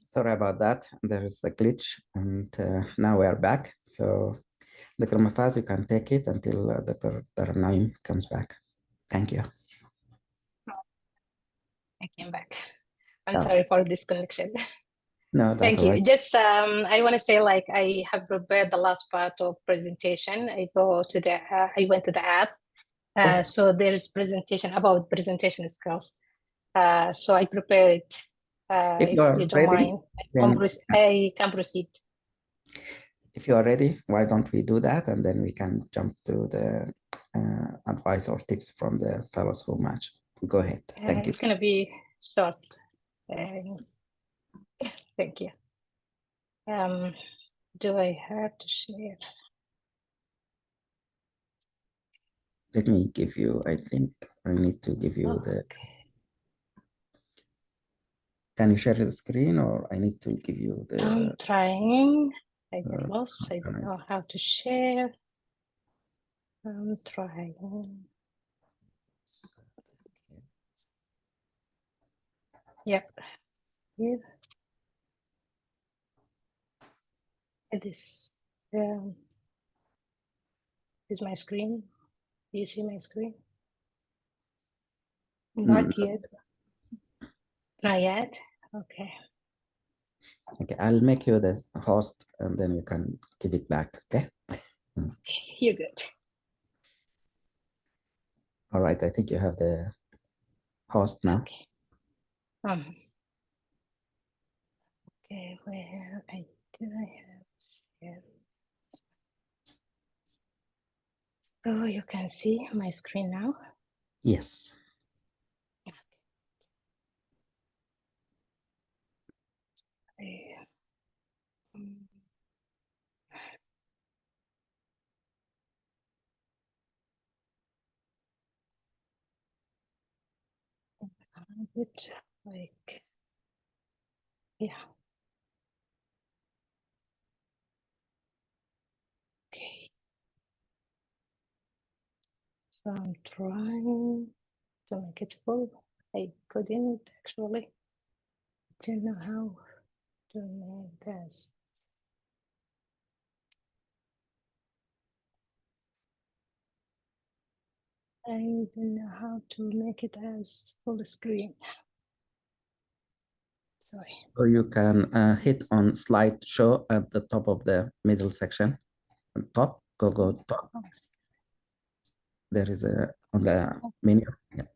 Sorry about that. There is a glitch, and now we are back. So the Chromafaz, you can take it until the name comes back. Thank you. I came back. I'm sorry for this connection. No, that's Thank you. right. Just I want to say, like, I have prepared the last part of presentation. I went to the app. So there is presentation about presentation skills. So I prepared it. If you don't mind, I can proceed. If you are ready, why don't we do that, and then we can jump to the advice or tips from the fellows who match. Go ahead. Thank you. It's going to be short. Thank you. Do I have to share? Let me give you, I think I need to give you the, can you share the screen, or I need to give you the? I'm trying. I get lost. I don't know how to share. I'm trying. Yep. Here. This is my screen. Do you see my screen? Not yet. Not yet. Okay. Okay, I'll make you the host, and then you can give it back. Okay. Okay, you're good. All right. I think you have the host now. Okay. Okay. Where I have share. So you can see my screen now. Yes. Okay. It's like, yeah. Okay. So I'm trying to make it full. I couldn't actually. Don't know how to make this. I don't know how to make it as full screen. Sorry. So you can hit on slideshow at the top of the middle section. On top, go top. There is a on the menu. Yeah.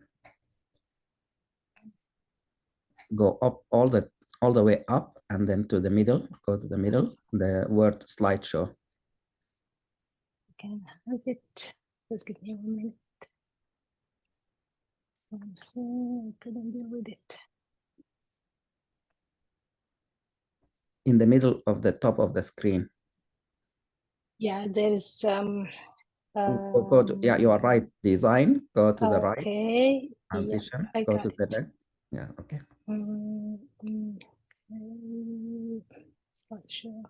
Go up all the way up, and then to the middle. Go to the middle. The word slideshow. You can have it. Just give me 1 minute. I couldn't deal with it. In the middle of the top of the screen. Yeah, there's go to, yeah, you are right. Design. Go to the right. Okay. Transition. Yeah, I go got to it. the left. Yeah. Okay. Okay. Slideshow.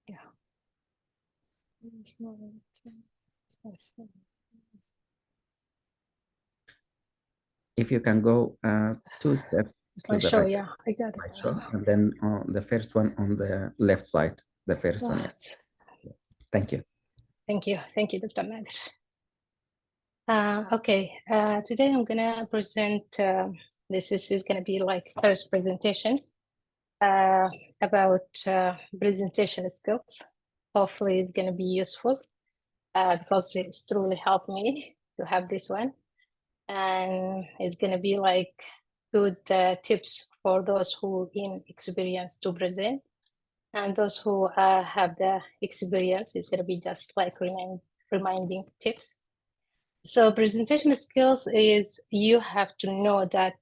Yeah. If you can go 2 steps to the right. Yeah, I got it. And then the first one on the left side, the first one. Thank you. Thank you. Thank you, Dr. Nadir. Okay, today I'm gonna present, this is gonna be like first presentation about presentation skills. Hopefully it's gonna be useful because it's truly helped me to have this one. And it's gonna be like good tips for those who in experience to present, and those who have the experience. It's gonna be just like reminding tips. So presentation skills is you have to know that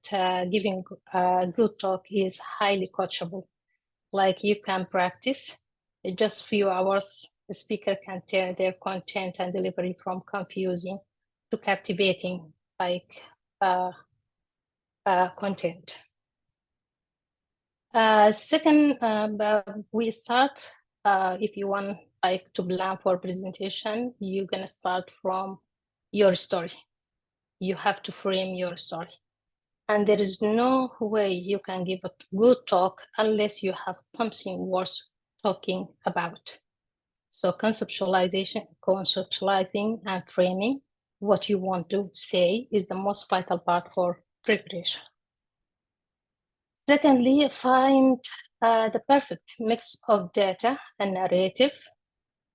giving a good talk is highly coachable. Like you can practice in just few hours. The speaker can turn their content and delivery from confusing to captivating, like content. Second, we start, if you want like to plan for presentation, you're gonna start from your story. you have to frame your story. And there is no way you can give a good talk unless you have something worth talking about. So conceptualizing and framing what you want to say is the most vital part for preparation. Secondly, find the perfect mix of data and narrative.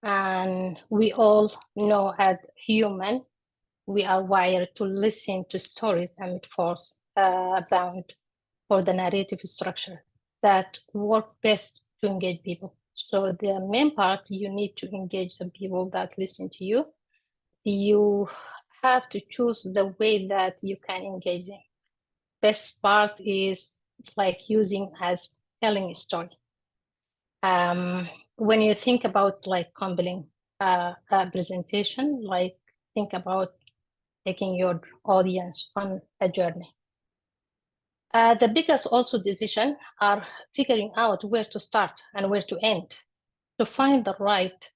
And we all know as human, we are wired to listen to stories and metaphors bound for the narrative structure that work best to engage people. So the main part, you need to engage the people that listen to you. You have to choose the way that you can engage them. Best part is like using as telling a story. When you think about like compelling a presentation, like think about taking your audience on a journey. The biggest also decision are figuring out where to start and where to end. To find the right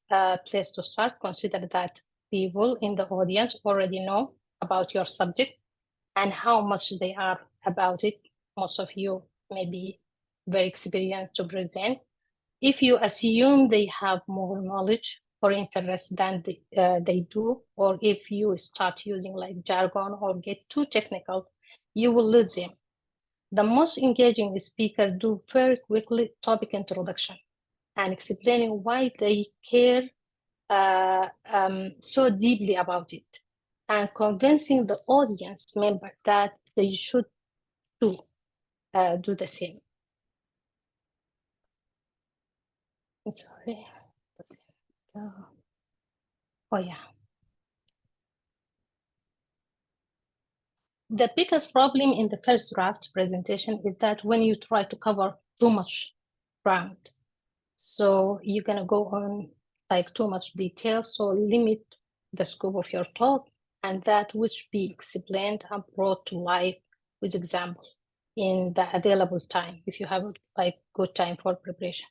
place to start, consider that people in the audience already know about your subject and how much they are about it. Most of you may be very experienced to present. If you assume they have more knowledge or interest than they do, or if you start using like jargon or get too technical, you will lose them. The most engaging speaker do very quickly topic introduction and explaining why they care so deeply about it, and convincing the audience member that they should do the same. Sorry. Oh yeah. The biggest problem in the first draft presentation is that when you try to cover too much ground, so you're gonna go on like too much detail, so limit the scope of your talk, and that which be explained and brought to life with example in the available time, if you have like good time for preparation.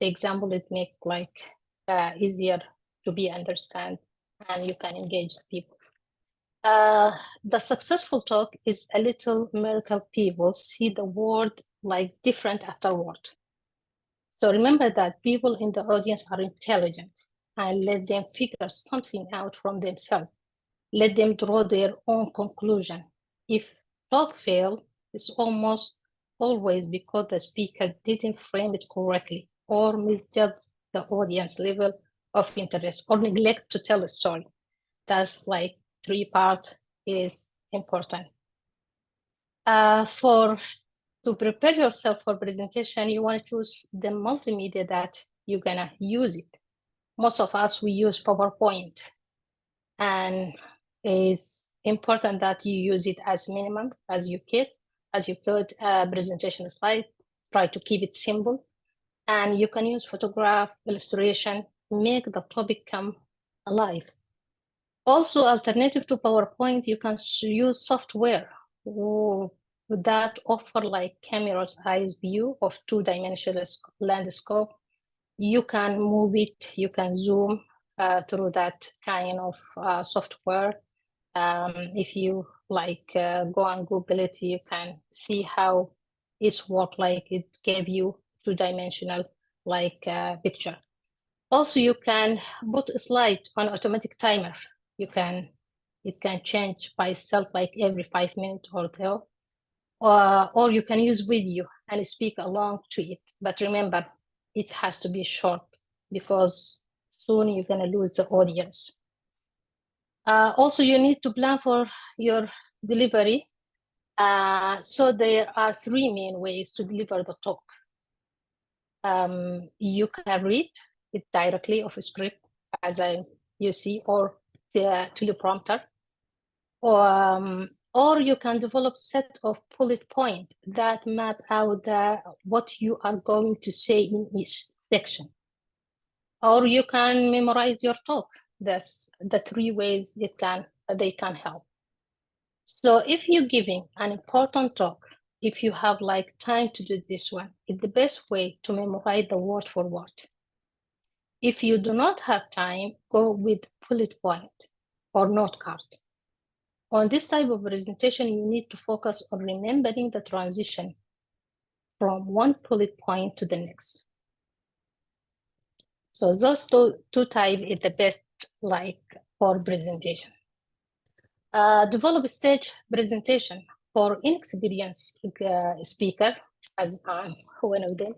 The example it make like easier to be understand, and you can engage the people. The successful talk is a little miracle. People see the world like different afterward. So remember that people in the audience are intelligent, and let them figure something out from themselves. Let them draw their own conclusion. If talk fail, it's almost always because the speaker didn't frame it correctly or misjudged the audience level of interest or neglect to tell a story. That's like 3 part is important. To prepare yourself for presentation, you want to choose the multimedia that you're gonna use it. Most of us, we use PowerPoint, and it's important that you use it as minimum as you could. Presentation slide, try to keep it simple, and you can use photograph, illustration, make the topic come alive. Also, alternative to PowerPoint, you can use software that offer like camera's eyes view of 2-dimensional landscape. You can move it, you can zoom through that kind of software. If you like go on Google it, you can see how it's work, like it gave you 2-dimensional like picture. Also, you can put a slide on automatic timer. It can change by itself like every 5 minutes or so. Or you can use video and speak along to it. But remember, it has to be short because soon you're gonna lose the audience. Also, you need to plan for your delivery. So there are 3 main ways to deliver the talk. You can read it directly off a script, as you see, or teleprompter, or you can develop set of bullet points that map out what you are going to say in each section. Or you can memorize your talk. That's the 3 ways they can help. So if you're giving an important talk, if you have like time to do this one, it's the best way to memorize the word for word. If you do not have time, go with bullet point or note card. On this type of presentation, you need to focus on remembering the transition from one bullet point to the next. So those two types is the best for presentation. Develop stage presentation for inexperienced speaker, as I'm one of them.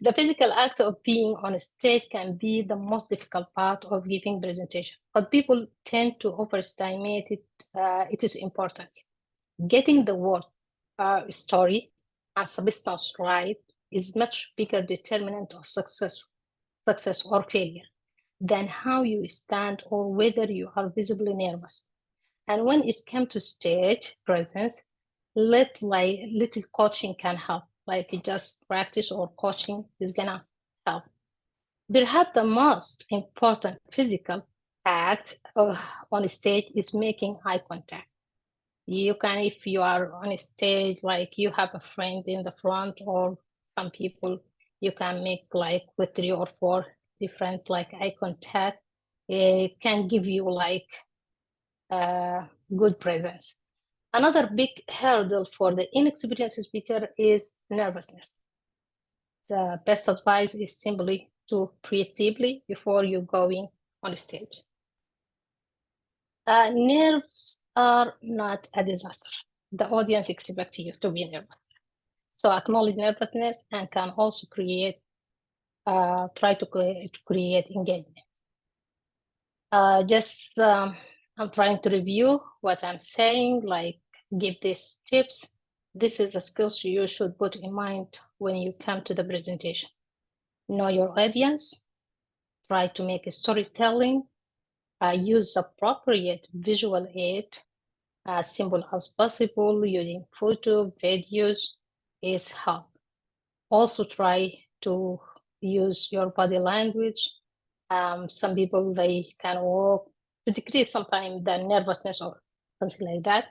The physical act of being on a stage can be the most difficult part of giving presentation, but people tend to overestimate it. It is important. Getting the word, story, and substance right is much bigger determinant of success or failure than how you stand or whether you are visibly nervous. And when it comes to stage presence, little coaching can help. Like just practice or coaching is gonna help. Perhaps the most important physical act on stage is making eye contact. You can, if you are on a stage, like you have a friend in the front or some people, you can make like with 3 or 4 different like eye contact. It can give you like good presence. Another big hurdle for the inexperienced speaker is nervousness. The best advice is simply to breathe deeply before you going on stage. Nerves are not a disaster. The audience expects you to be nervous. So acknowledge nervousness and can also try to create engagement. I'm trying to review what I'm saying, like give these tips. This is a skills you should put in mind when you come to the presentation. Know your audience, try to make a storytelling, use appropriate visual aid, as simple as possible, using photo, videos is help. Also try to use your body language. Some people, they can walk to decrease sometimes the nervousness or something like that.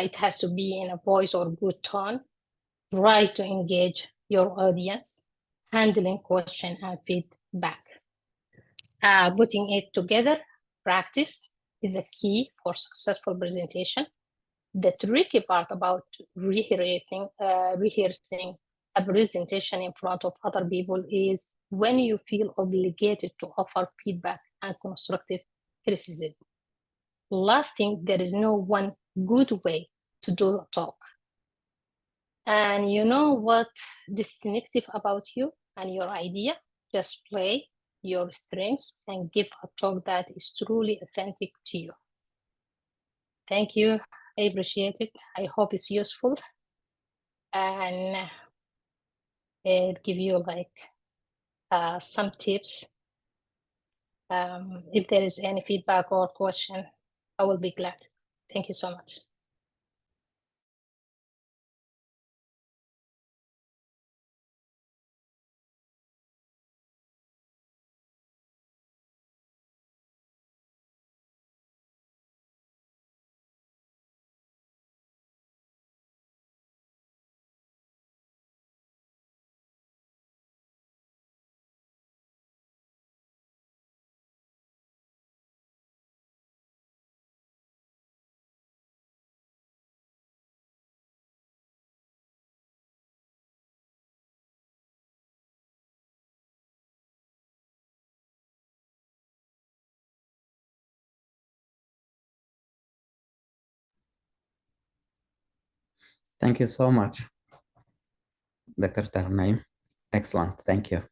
It has to be in a voice or good tone. Try to engage your audience, handling question and feedback. Putting it together, practice is a key for successful presentation. The tricky part about rehearsing a presentation in front of other people is when you feel obligated to offer feedback and constructive criticism. Last thing, there is no one good way to do a talk. And you know what distinctive about you and your idea? Just play your strengths and give a talk that is truly authentic to you. Thank you. I appreciate it. I hope it's useful. And it give you like some tips. If there is any feedback or question, I will be glad. Thank you so much. Thank you so much, Dr. Tarnaim. Excellent. Thank you.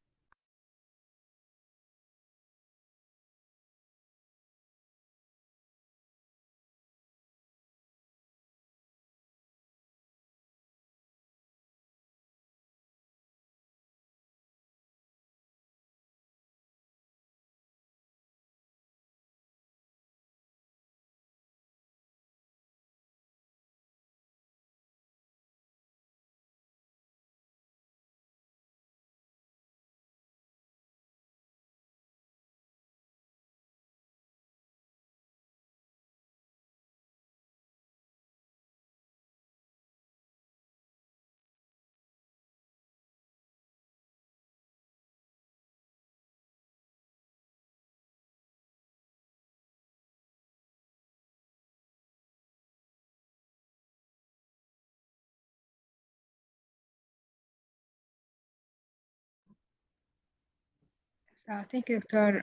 Thank you, Dr.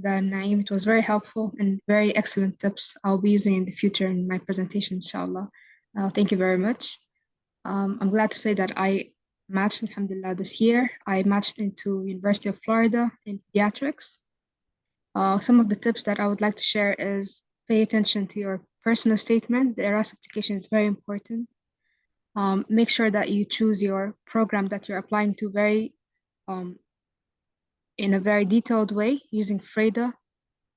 Naeem. It was very helpful and very excellent tips I'll be using in the future in my presentation, inshallah. Thank you very much. I'm glad to say that I matched, alhamdulillah, this year. I matched into University of Florida in pediatrics. Some of the tips that I would like to share is pay attention to your personal statement. The ERAS application is very important. Make sure that you choose your program that you're applying to in a very detailed way using FREDA.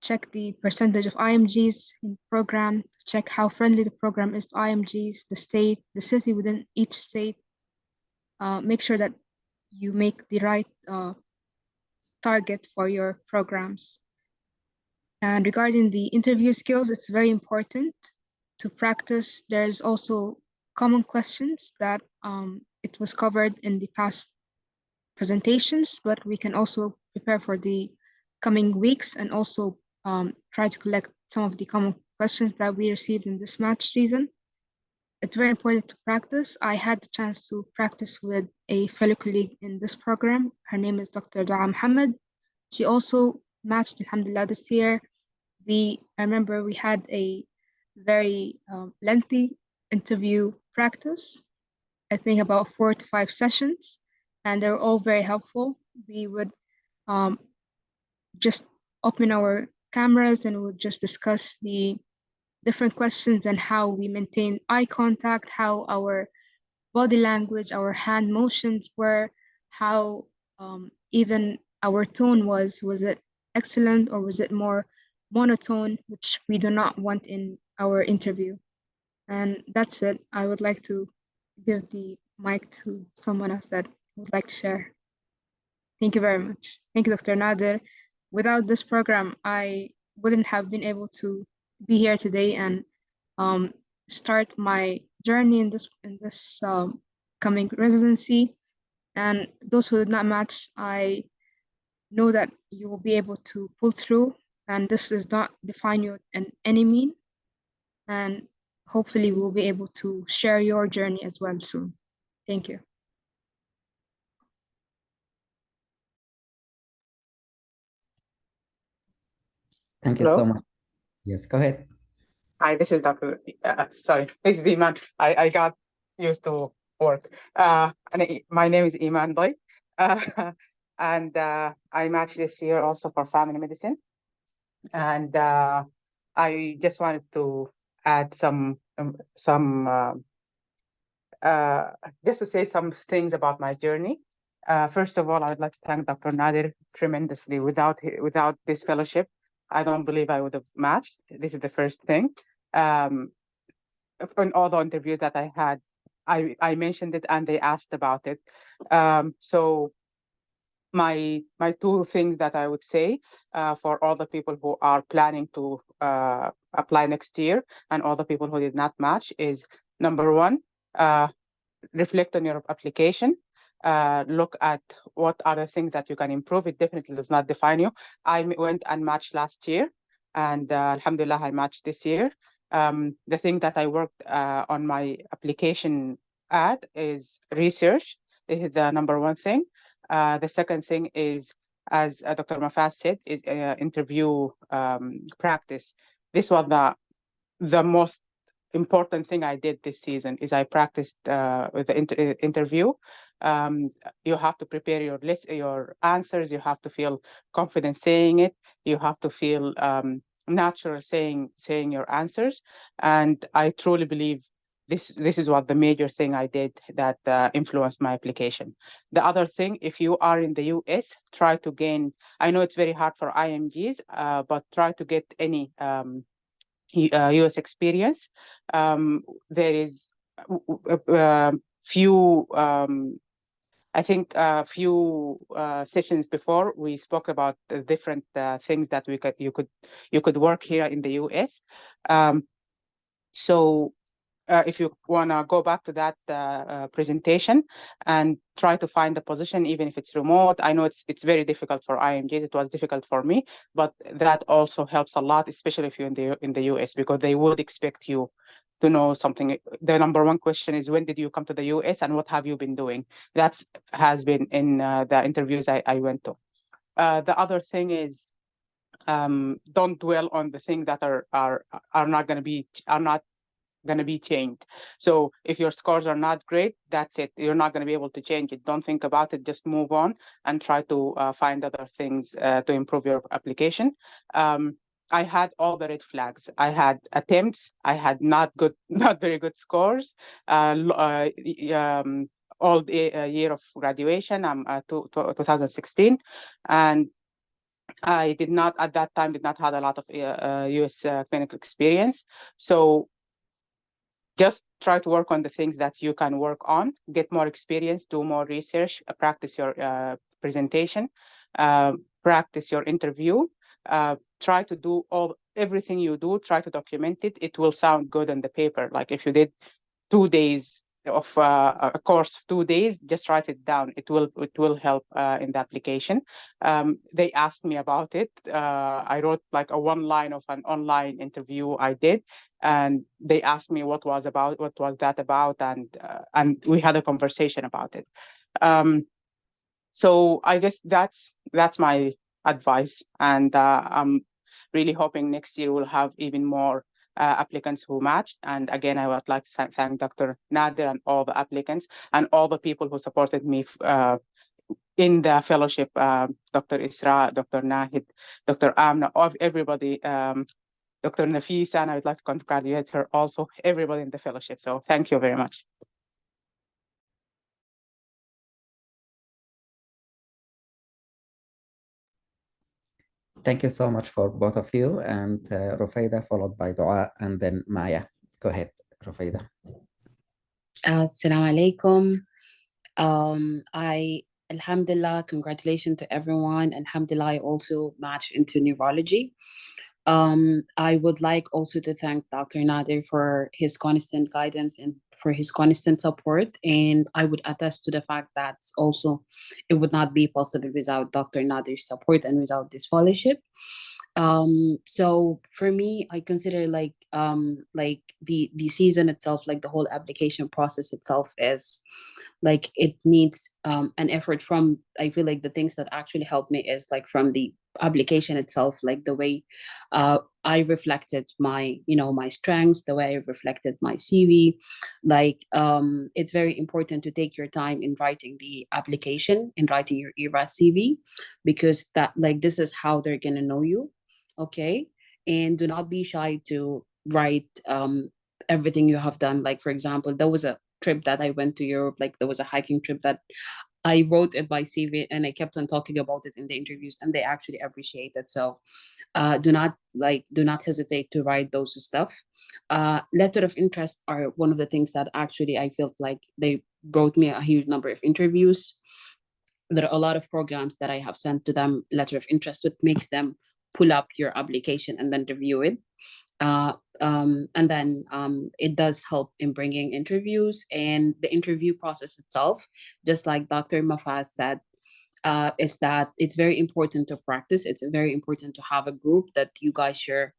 Check the percentage of IMGs in the program, check how friendly the program is to IMGs, the state, the city within each state. Make sure that you make the right target for your programs. And regarding the interview skills, it's very important to practice. There's also common questions that it was covered in the past presentations, but we can also prepare for the coming weeks and also try to collect some of the common questions that we received in this match season. It's very important to practice. I had the chance to practice with a fellow colleague in this program. Her name is Dr. Dua Muhammad. She also matched, alhamdulillah, this year. I remember we had a very lengthy interview practice, I think about 4 to 5 sessions, and they were all very helpful. We would just open our cameras and we'll just discuss the different questions and how we maintain eye contact, how our body language, our hand motions were, how even our tone was it excellent or was it more monotone, which we do not want in our interview. And that's it. I would like to give the mic to someone else that would like to share. Thank you very much. Thank you, Dr. Nader. Without this program, I wouldn't have been able to be here today and start my journey in this coming residency. And those who did not match, I know that you will be able to pull through, and this does not define you in any mean. And hopefully we'll be able to share your journey as well soon. Thank you. Thank you Hello. so much. Yes, go ahead. Hi, this is Dr. Sorry, this is Iman. I got used to work. My name is Iman Doy. And I matched this year also for family medicine. And I just wanted to add just to say some things about my journey. First of all, I would like to thank Dr. Nadir tremendously. Without this fellowship, I don't believe I would have matched. This is the first thing. In all the interviews that I had, I mentioned it and they asked about it. So my two things that I would say for all the people who are planning to apply next year and all the people who did not match is, number one, reflect on your application. Look at what are the things that you can improve. It definitely does not define you. I went and matched last year, and alhamdulillah, I matched this year. The thing that I worked on my application at is research. This is the number one thing. The second thing is, as Dr. Mafaz said, is interview practice. This was the most important thing I did this season is I practiced with the interview. You have to prepare your list, your answers. You have to feel confident saying it. You have to feel natural saying your answers. And I truly believe this is what the major thing I did that influenced my application. The other thing, if you are in the US, try to gain. I know it's very hard for IMGs, but try to get any US experience. There is few, I think few sessions before we spoke about the different things that you could work here in the US. So if you want to go back to that presentation and try to find a position, even if it's remote. I know it's very difficult for IMGs. It was difficult for me, but that also helps a lot, especially if you're in the US, because they would expect you to know something. The number one question is, when did you come to the US and what have you been doing? That has been in the interviews I went to. The other thing is, don't dwell on the things that are not going to be changed. So if your scores are not great, that's it. You're not going to be able to change it. Don't think about it. Just move on and try to find other things to improve your application. I had all the red flags. I had attempts. I had not very good scores. All the year of graduation, 2016, and I did not at that time have a lot of U.S. Clinical experience. So just try to work on the things that you can work on, get more experience, do more research, practice your presentation, practice your interview, try to do everything you do, try to document it. It will sound good on the paper. Like if you did 2 days of a course of 2 days, just write it down. It will help in the application. They asked me about it. I wrote like a one line of an online interview I did, and they asked me what was that about, and we had a conversation about it. So I guess that's my advice, and I'm really hoping next year we'll have even more applicants who matched. And again, I would like to thank Dr. Nader and all the applicants and all the people who supported me in the fellowship, Dr. Isra, Dr. Nahid, Dr. Amna, everybody, Dr. Nafisa, and I would like to congratulate her also, everybody in the fellowship. So thank you very much. Thank you so much for both of you, and Rufayda followed by Dua and then Maya. Go ahead, Rufayda. Assalamu alaikum. Alhamdulillah, congratulations to everyone. Alhamdulillah, I also matched into neurology. I would like also to thank Dr. Nader for his constant guidance and for his constant support. And I would attest to the fact that also it would not be possible without Dr. Nader's support and without this fellowship. So for me, I consider like the season itself, like the whole application process itself is like it needs an effort from, I feel like the things that actually helped me is like from the application itself, like the way I reflected my my strengths, the way I reflected my CV. Like it's very important to take your time in writing the application, in writing your ERA CV, because that like this is how they're gonna know you. Okay. And do not be shy to write everything you have done. Like for example, there was a trip that I went to Europe, like there was a hiking trip that I wrote it by CV and I kept on talking about it in the interviews and they actually appreciate it. So do not hesitate to write those stuff. Letter of interest are one of the things that actually I felt like they brought me a huge number of interviews. There are a lot of programs that I have sent to them letter of interest, which makes them pull up your application and then review it. And then it does help in bringing interviews, and the interview process itself, just like Dr. Mafaz said, is that it's very important to practice. It's very important to have a group that you guys share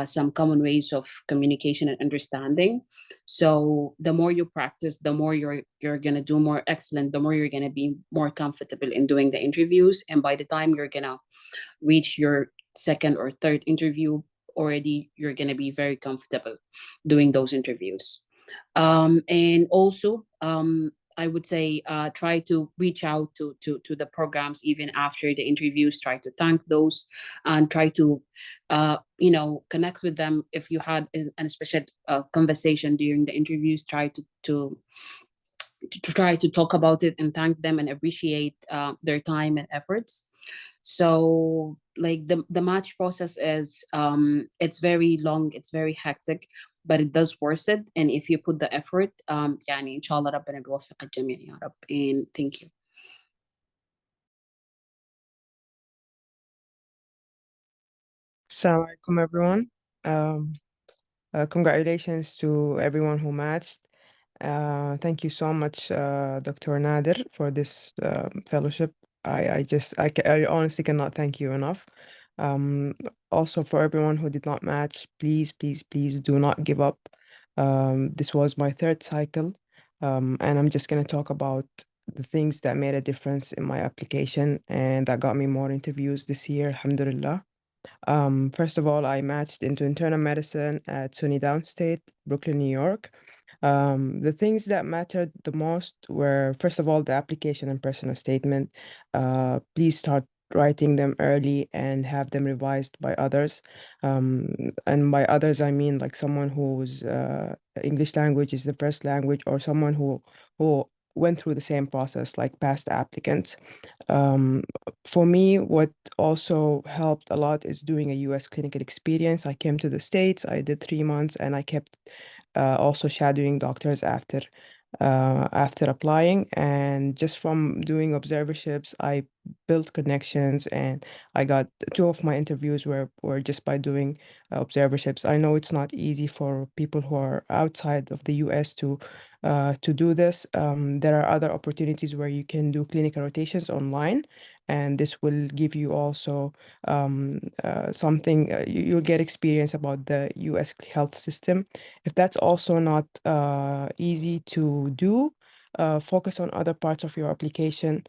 some common ways of communication and understanding. So the more you practice, the more you're gonna do more excellent, the more you're gonna be more comfortable in doing the interviews. And by the time you're gonna reach your second or third interview, already you're going to be very comfortable doing those interviews. And also I would say try to reach out to the programs even after the interviews. Try to thank those and try to connect with them. If you had a special conversation during the interviews, try to try to talk about it and thank them and appreciate their time and efforts. So like the match process is it's very long, it's very hectic, but it does worth it. And if you put the effort يعني إن شاء الله ربنا بيوفق الجميع يا رب. And thank you. Assalamu alaikum, everyone. Congratulations to everyone who matched. Thank you so much, Dr. Nader, for this fellowship. I honestly cannot thank you enough. Also, for everyone who did not match, please, please, please do not give up. This was my third cycle, and I'm just going to talk about the things that made a difference in my application and that got me more interviews this year, alhamdulillah. First of all, I matched into internal medicine at SUNY Downstate, Brooklyn, New York. The things that mattered the most were, first of all, the application and personal statement. Please start writing them early and have them revised by others. And by others, I mean like someone whose English language is the first language, or someone who went through the same process, like past applicants. Um, for me, what also helped a lot is doing a US clinical experience. I came to the States, I did 3 months, and I kept also shadowing doctors after applying. And just from doing observerships, I built connections, and I got two of my interviews were just by doing observerships. I know it's not easy for people who are outside of the US to do this. There are other opportunities where you can do clinical rotations online, and this will give you also something, you'll get experience about the US health system. If that's also not easy to do, focus on other parts of your application.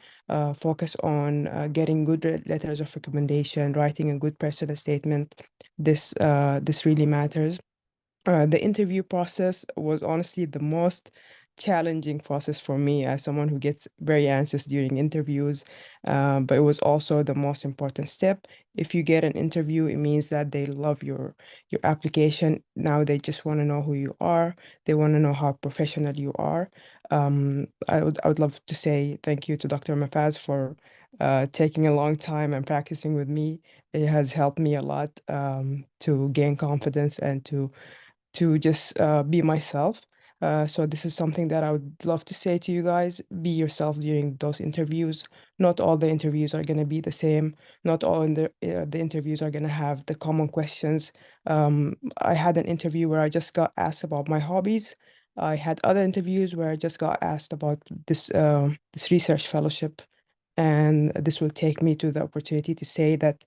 Focus on getting good letters of recommendation, writing a good personal statement. This really matters. The interview process was honestly the most challenging process for me as someone who gets very anxious during interviews, but it was also the most important step. If you get an interview, it means that they love your application. Now they just want to know who you are. They want to know how professional you are. I would love to say thank you to Dr. Mafaz for taking a long time and practicing with me. It has helped me a lot to gain confidence and to just be myself. So this is something that I would love to say to you guys. Be yourself during those interviews. Not all the interviews are going to be the same. Not all the interviews are going to have the common questions. I had an interview where I just got asked about my hobbies. I had other interviews where I just got asked about this research fellowship, and this will take me to the opportunity to say that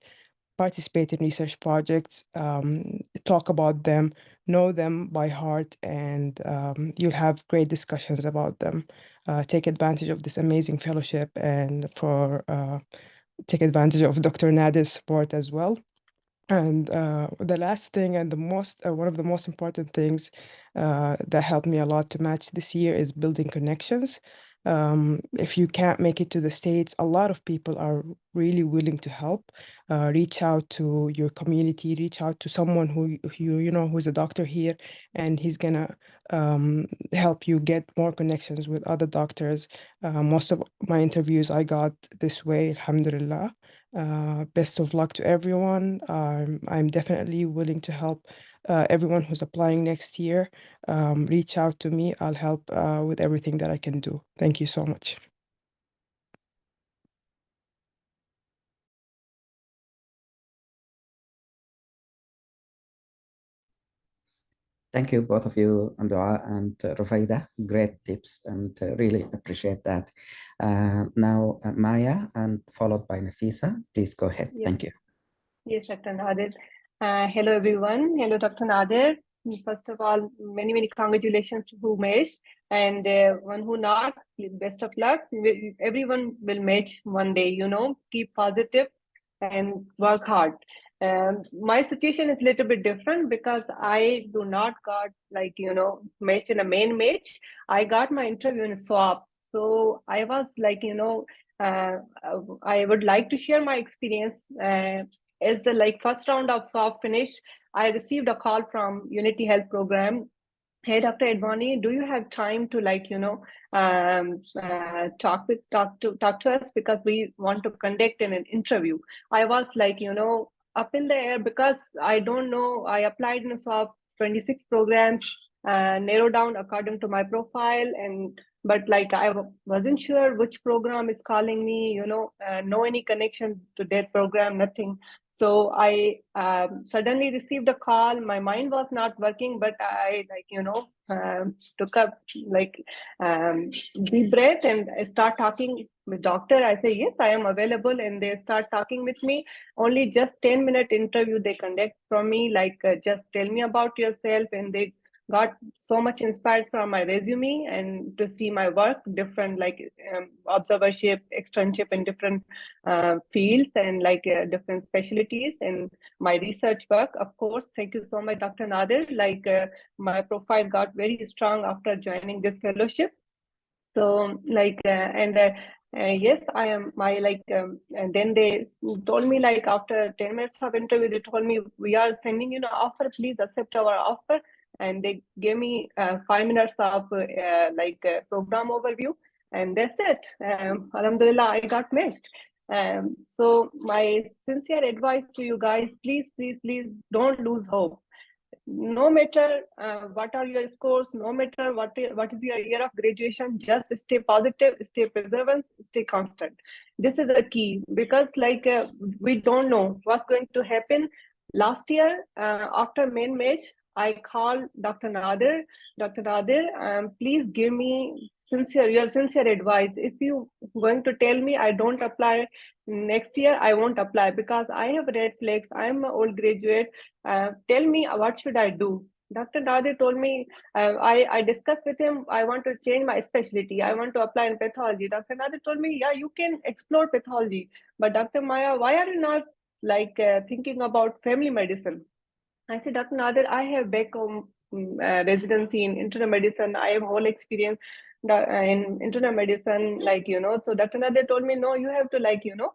participate in research projects, talk about them, know them by heart, and you'll have great discussions about them. Take advantage of this amazing fellowship, and for take advantage of Dr. Nadir's support as well. And the last thing, and the most one of the most important things that helped me a lot to match this year, is building connections. If you can't make it to the States, a lot of people are really willing to help. Reach out to your community, reach out to someone who you know who's a doctor here, and he's gonna help you get more connections with other doctors. Most of my interviews I got this way, alhamdulillah. Best of luck to everyone. I'm definitely willing to help everyone who's applying next year. Reach out to me. I'll help with everything that I can do. Thank you so much. Thank you, both of you, Andua and Rufaida. Great tips, and really appreciate that. Now, Maya, and followed by Nafisa. Please go ahead. Yes. Thank you. Yes, Dr. Nadir. Hello, everyone. Hello, Dr. Nadir. First of all, many, many congratulations to who matched, and one who not, best of luck. Everyone will match one day, keep positive and work hard. My situation is a little bit different because I do not got matched in a main match. I got my interview in a swap. So I was I would like to share my experience. As the first round of swap finished, I received a call from Unity Health Program. Hey, Dr. Advani, do you have time to talk to us, because we want to conduct an interview? I was up in the air because I don't know. I applied in a swap 26 programs, narrowed down according to my profile, but I wasn't sure which program is calling me. No any connection to that program, nothing. So I suddenly received a call. My mind was not working, but I took a deep breath and I start talking with doctor. I say, yes, I am available. And they start talking with me. Only just 10-minute interview they conduct from me, just tell me about yourself. And they got so much inspired from my resume and to see my work, different like observership, externship in different fields and like different specialties and my research work. Of course, thank you so much, Dr. Nadir. Like my profile got very strong after joining this fellowship. So like yes, I am my like and then they told me like after 10 minutes of interview, they told me we are sending you an offer, please accept our offer. And they gave me 5 minutes of program overview, and that's it. Alhamdulillah, I got matched. So my sincere advice to you guys, please, please, please don't lose hope. No matter what are your scores, no matter what is your year of graduation, just stay positive, stay perseverance, stay constant. This is the key, because like we don't know what's going to happen. Last year, after main match, I called Dr. Nadir. Dr. Nadir, please give me your sincere advice. If you going to tell me I don't apply next year, I won't apply because I have red flags. I'm an old graduate. Tell me what should I do? Dr. Nadir told me, I discussed with him, I want to change my specialty. I want to apply in pathology. Dr. Nadir told me, yeah, you can explore pathology. But Dr. Maya, why are you not like thinking about family medicine? I said, Dr. Nadir, I have back home residency in internal medicine. I have whole experience in internal medicine, like, you know. So Dr. Nadir told me, no, you have to like, you know,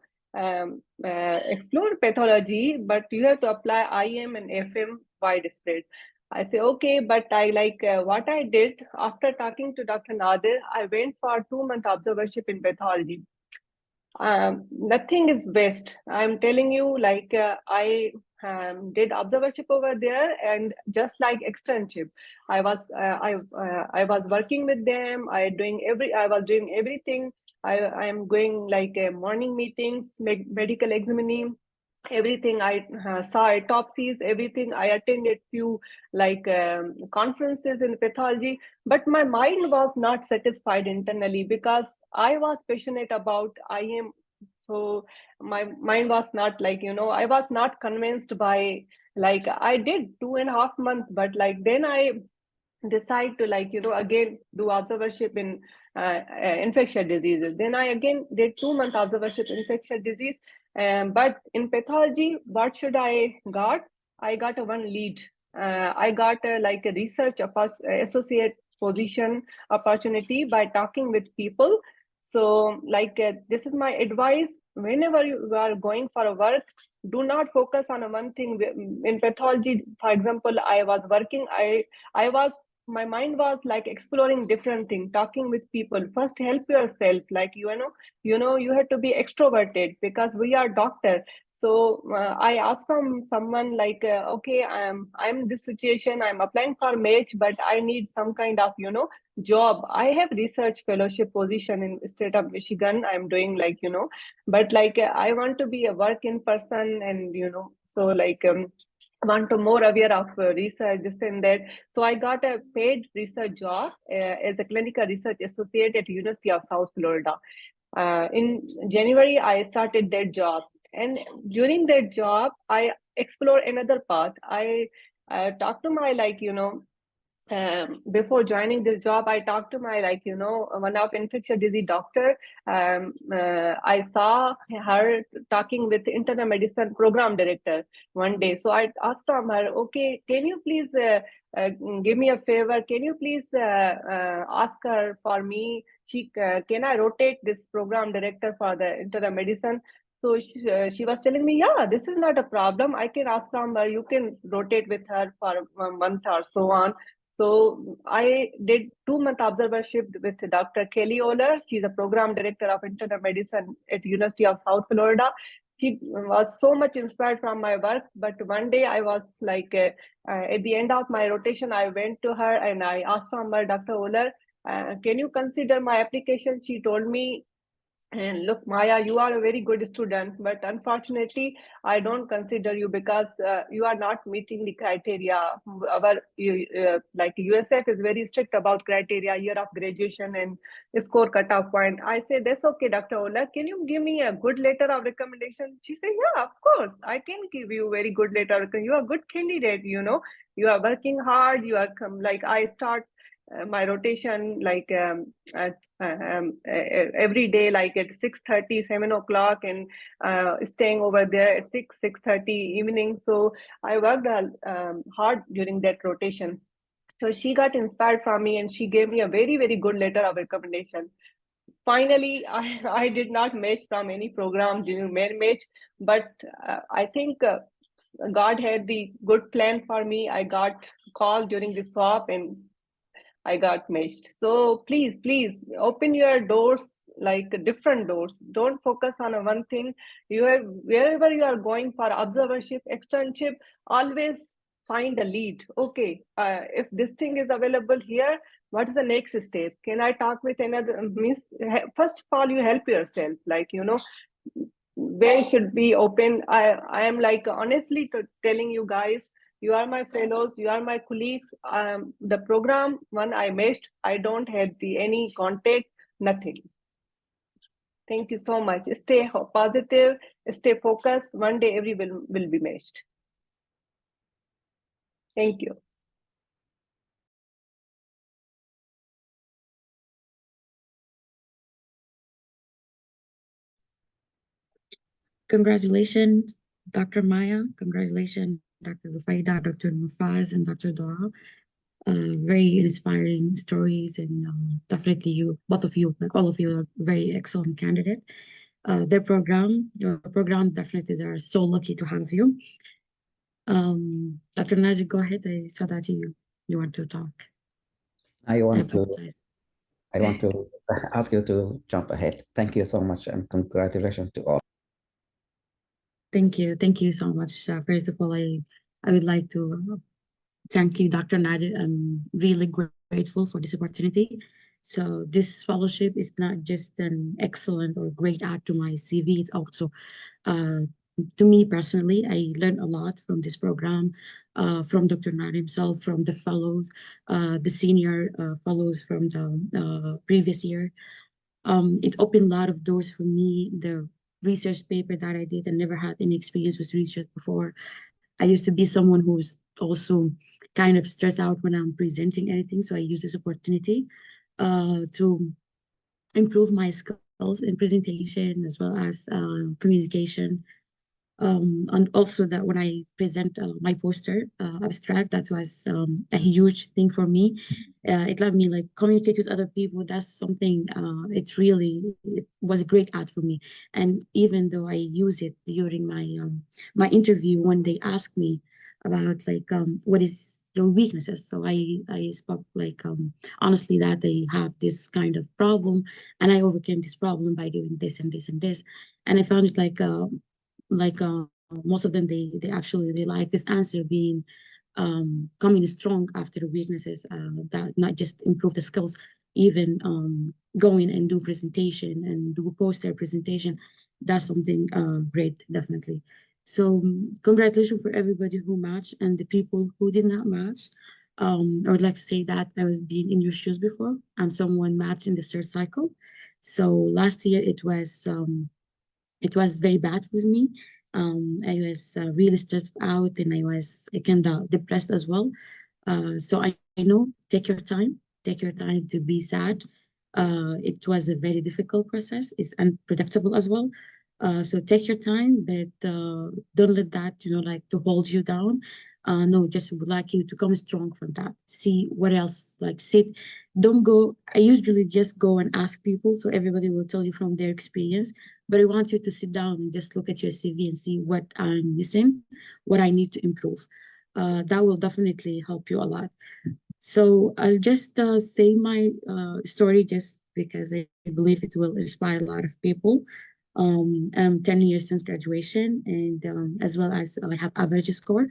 explore pathology, but you have to apply IM and FM widespread. I say, okay, but I like what I did after talking to Dr. Nadir, I went for 2-month observership in pathology. Nothing is best. I'm telling you, like I did observership over there, and just like externship, I was working with them. I was doing everything. I am going like morning meetings, medical examining, everything. I saw autopsies, everything. I attended few like conferences in pathology, but my mind was not satisfied internally because I was passionate about IM. So my mind was not like, you know, I was not convinced by, like I did 2.5 months, but like then I decide to like, you know, again do observership in infectious diseases. Then I again did 2-month observership infectious disease. But in pathology, what should I got? I got a one lead. I got like a research associate position opportunity by talking with people. So like this is my advice. Whenever you are going for a work, do not focus on a one thing. In pathology, for example, I was working, my mind was like exploring different things, talking with people. First, help yourself. Like, you know, you have to be extroverted because we are doctor. So I asked from someone like, okay, I'm this situation, I'm applying for match, but I need some kind of, you know, job. I have research fellowship position in state of Michigan. I'm doing like, you know, but like I want to be a work in person, and you know, so like want to more aware of research, this and that. So I got a paid research job as a clinical research associate at University of South Florida. In January, I started that job. And during that job, I explored another path. I talked to my, like, you know, before joining this job, I talked to my, like, you know, one of infectious disease doctor. I saw her talking with internal medicine program director one day. So I asked from her, okay, can you please give me a favor? Can you please ask her for me? Can I rotate this program director for the internal medicine? So she was telling me, yeah, this is not a problem. I can ask from her. You can rotate with her for a month or so on. So I did 2-month observership with Dr. Kelly Oler. She's a program director of internal medicine at University of South Florida. She was so much inspired from my work. But one day I was like, at the end of my rotation, I went to her and I asked from her, Dr. Oler, can you consider my application? She told me, And look, Maya, you are a very good student, but unfortunately, I don't consider you because you are not meeting the criteria. Like USF is very strict about criteria, year of graduation and score cutoff point. I say, that's okay, Dr. Ola. Can you give me a good letter of recommendation? She said, yeah, of course. I can give you very good letter. You are a good candidate, you know. You are working hard. You are like I start my rotation like at every day, like at 6:30, 7 o'clock, and staying over there at 6:30 evening. So I worked hard during that rotation. So she got inspired from me, and she gave me a very, very good letter of recommendation. Finally, I did not match from any program during match, but I think God had the good plan for me. I got called during the swap, and I got matched. So please, please open your doors, like different doors. Don't focus on a one thing. You have, wherever you are going for observership, externship, always find a lead. Okay, if this thing is available here, what is the next step? Can I talk with another? Means first of all, you help yourself. Like, you know, where should be open. I am like honestly telling you guys, you are my fellows, you are my colleagues. The program one I missed, I don't have the any contact, nothing. Thank you so much. Stay positive, stay focused. One day every will be matched. Thank you. Congratulations, Dr. Maya. Congratulations, Dr. Rufaida, Dr. Mufaz, and Dr. Dora. Very inspiring stories, and definitely you, both of you, like all of you, are very excellent candidate. Your program, definitely they are so lucky to have you. Dr. Najib, go ahead. I saw that you want to talk. I want to apologize. I want to ask you to jump ahead. Thank you so much, and congratulations to all. Thank you so much. First of all, I would like to thank you, Dr. Nadir. I'm really grateful for this opportunity. So this fellowship is not just an excellent or great add to my CV. It's also, uh, to me personally, I learned a lot from this program, from Dr. Nadir himself, from the fellows, the senior fellows from the previous year. It opened a lot of doors for me. The research paper that I did, I never had any experience with research before. I used to be someone who's also kind of stressed out when I'm presenting anything. So I use this opportunity to improve my skills in presentation as well as communication. And also that when I present my poster abstract, that was a huge thing for me. It let me like communicate with other people. That's something, it was a great add for me. And even though I use it during my interview, when they asked me about like what is your weaknesses, so I spoke like honestly that I have this kind of problem, and I overcame this problem by doing this and this and this. And I found it like most of them they actually they like this answer being coming strong after the weaknesses, that not just improve the skills, even going and do presentation and do poster presentation. That's something great, definitely. So congratulations for everybody who matched, and the people who did not match. I would like to say that I was being in your shoes before. I'm someone matched in the third cycle. So last year it was very bad with me. I was really stressed out, and I was kind of depressed as well. So I know, take your time to be sad. It was a very difficult process. It's unpredictable as well. So take your time, but don't let that, like to hold you down. No, just would like you to come strong from that. See what else, like sit. Don't go. I usually just go and ask people, so everybody will tell you from their experience. But I want you to sit down and just look at your CV and see what I'm missing, what I need to improve. That will definitely help you a lot. So I'll just say my story just because I believe it will inspire a lot of people. I'm 10 years since graduation, and as well as I have average score.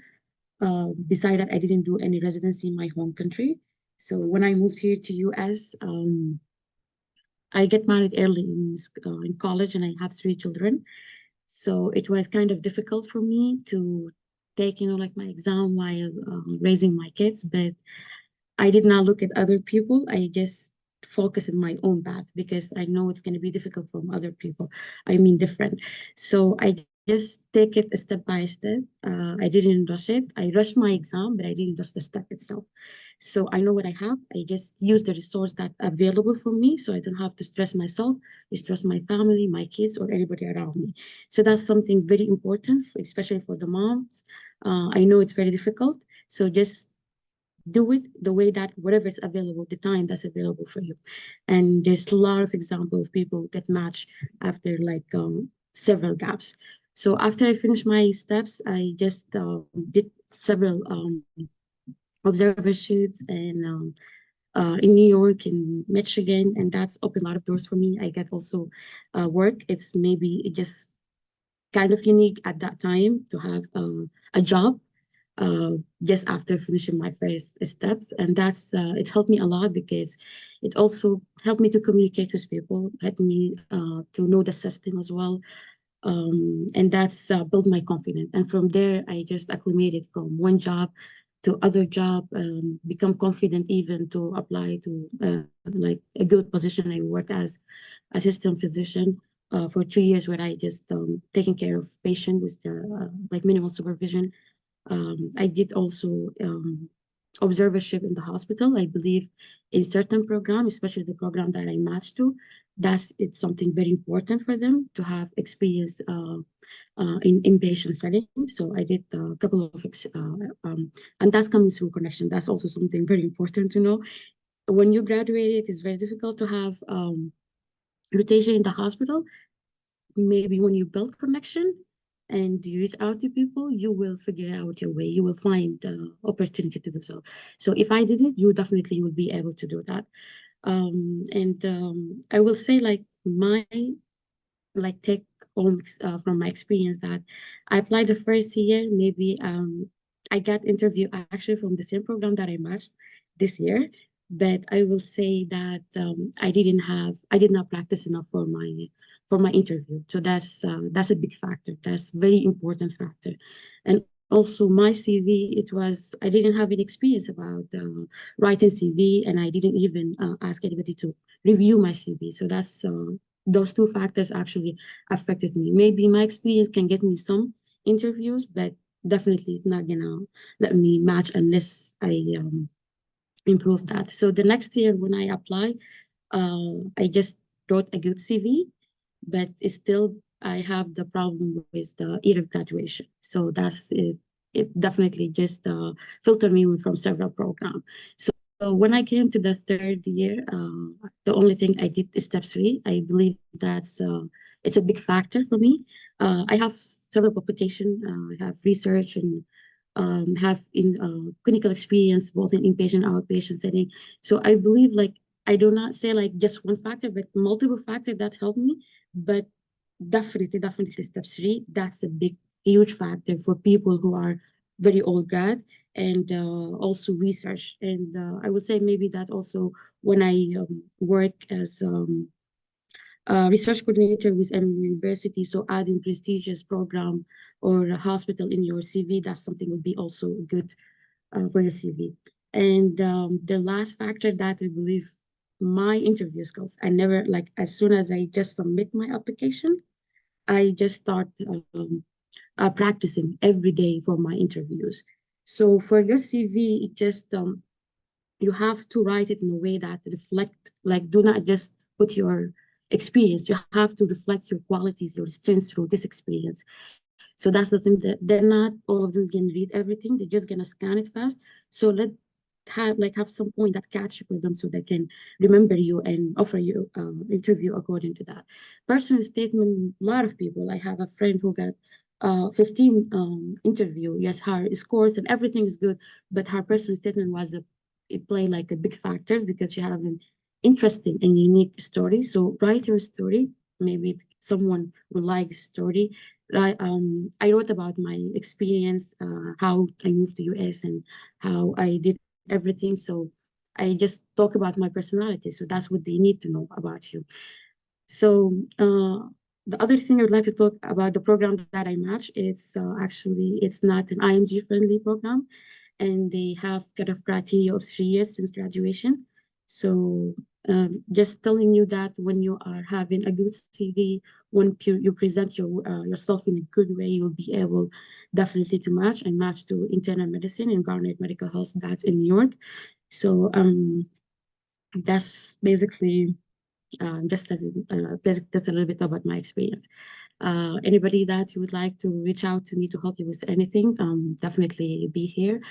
Besides that, I didn't do any residency in my home country. So when I moved here to US, I get married early in college, and I have 3 children. So it was kind of difficult for me to take, like my exam while raising my kids. But I did not look at other people. I just focus on my own path because I know it's going to be difficult from other people. I mean, different. So I just take it step by step. I didn't rush it. I rushed my exam, but I didn't rush the step itself. So I know what I have. I just use the resource that available for me, so I don't have to stress myself, stress my family, my kids, or anybody around me. So that's something very important, especially for the moms. I know it's very difficult. So just do it the way that whatever is available, the time that's available for you. And there's a lot of examples of people that match after like several gaps. So after I finished my steps, I just did several observer shoots and in New York, in Michigan, and that's opened a lot of doors for me. I get also work. It's maybe just kind of unique at that time to have a job uh, just after finishing my first steps. And that's it helped me a lot because it also helped me to communicate with people, helped me to know the system as well. And that's built my confidence. And from there, I just acclimated from one job to other job, become confident even to apply to like a good position. I work as assistant physician for 2 years where I just taking care of patient with the like minimal supervision. I did also observership in the hospital. I believe in certain program, especially the program that I matched to, that's it's something very important for them to have experience in inpatient setting. So I did a couple of, and that's coming through connection. That's also something very important to know. When you graduate, it is very difficult to have rotation in the hospital. Maybe when you build connection and you reach out to people, you will figure out your way. You will find the opportunity to do so. So if I did it, you definitely will be able to do that. And I will say like my like take home from my experience that I applied the first year, maybe I got interview actually from the same program that I matched this year. But I will say that I did not practice enough for my interview. So that's a big factor. That's very important factor. And also my CV, I didn't have any experience about writing CV, and I didn't even ask anybody to review my CV. So that's those two factors actually affected me. Maybe my experience can get me some interviews, but definitely it's not gonna let me match unless I improve that. So the next year when I apply, I just wrote a good CV, but it's still I have the problem with the year of graduation. So that's it. It definitely just filtered me from several programs. So when I came to the third year, the only thing I did is step 3. I believe it's a big factor for me. I have several publications. I have research and have in clinical experience both in inpatient and outpatient setting. So I believe like I do not say like just one factor, but multiple factors that help me. But definitely step 3. That's a big, huge factor for people who are very old grad and also research. And I would say maybe that also when I work as research coordinator with Emory University. So adding prestigious program or a hospital in your CV, that's something would be also good for your CV. And the last factor that I believe my interview skills. I never like as soon as I just submit my application, I just start practicing every day for my interviews. So for your CV, it just you have to write it in a way that reflect like do not just put your experience. You have to reflect your qualities, your strengths through this experience. So that's the thing that they're not all of them can read everything. They're just gonna scan it fast. So let have some point that catch for them so they can remember you and offer you interview according to that. Personal statement, a lot of people. I have a friend who got 15 interview. Yes, her scores and everything is good, but her personal statement was it played like a big factors because she had an interesting and unique story. So write your story. Maybe someone will like the story. I wrote about my experience, how I moved to US and how I did everything. So I just talk about my personality. So that's what they need to know about you. So the other thing I would like to talk about the program that I match, it's actually, it's not an IMG friendly program, and they have kind of criteria of 3 years since graduation. So just telling you that when you are having a good CV, when you present yourself in a good way, you'll be able definitely to match and match to internal medicine and Barnard Medical Health that's in New York. So that's basically just just a little bit about my experience. Anybody that you would like to reach out to me to help you with anything, definitely be here,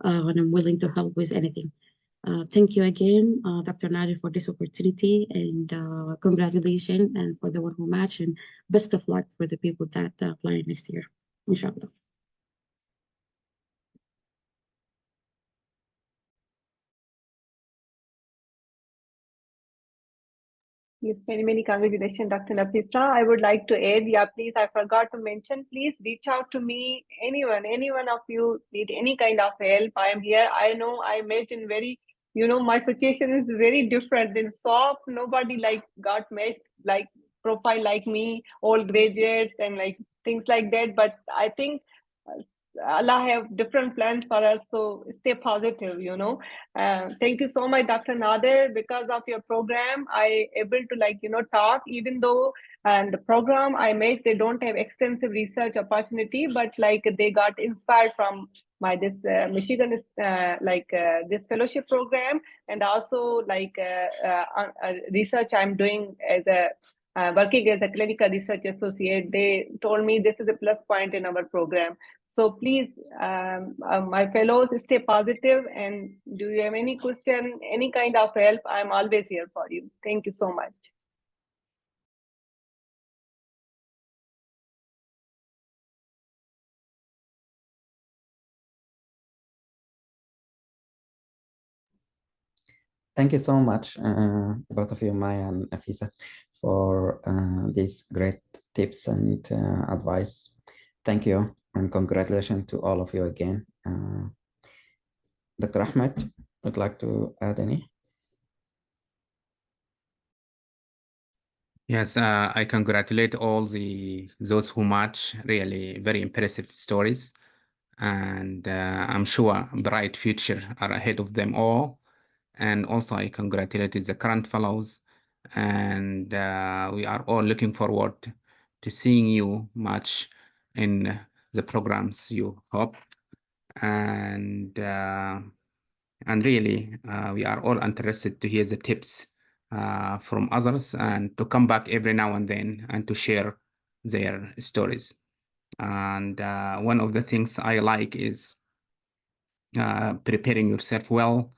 and I'm willing to help with anything. Thank you again, Dr. Nader, for this opportunity, and congratulations, and for the one who matched, and best of luck for the people that apply next year, inshallah. Yes, many congratulations, Dr. Nafisa. I would like to add, yeah, please, I forgot to mention, please reach out to me, any one of you need any kind of help. I am here. I know I imagine very, my situation is very different. In SOP, nobody like got matched like profile like me, all graduates and like things like that. But I think Allah have different plans for us, so stay positive. Thank you so much, Dr. Nader. Because of your program, I able to talk. Even though and the program I make, they don't have extensive research opportunity, but they got inspired from my this Michigan this fellowship program, and also research I'm doing as a working as a clinical research associate. They told me this is a plus point in our program. So please, my fellows, stay positive. And do you have any question, any kind of help? I'm always here for you. Thank you so much. Thank you so much, both of you, Maya and Afisa, for these great tips and advice. Thank you, and congratulations to all of you again. Dr. Ahmed, would like to add any? Yes, I congratulate all those who match. Really very impressive stories, and I'm sure bright future are ahead of them all. And also I congratulate the current fellows, and we are all looking forward to seeing you match in the programs you hope. And really we are all interested to hear the tips from others, and to come back every now and then and to share their stories. And one of the things I like is preparing yourself well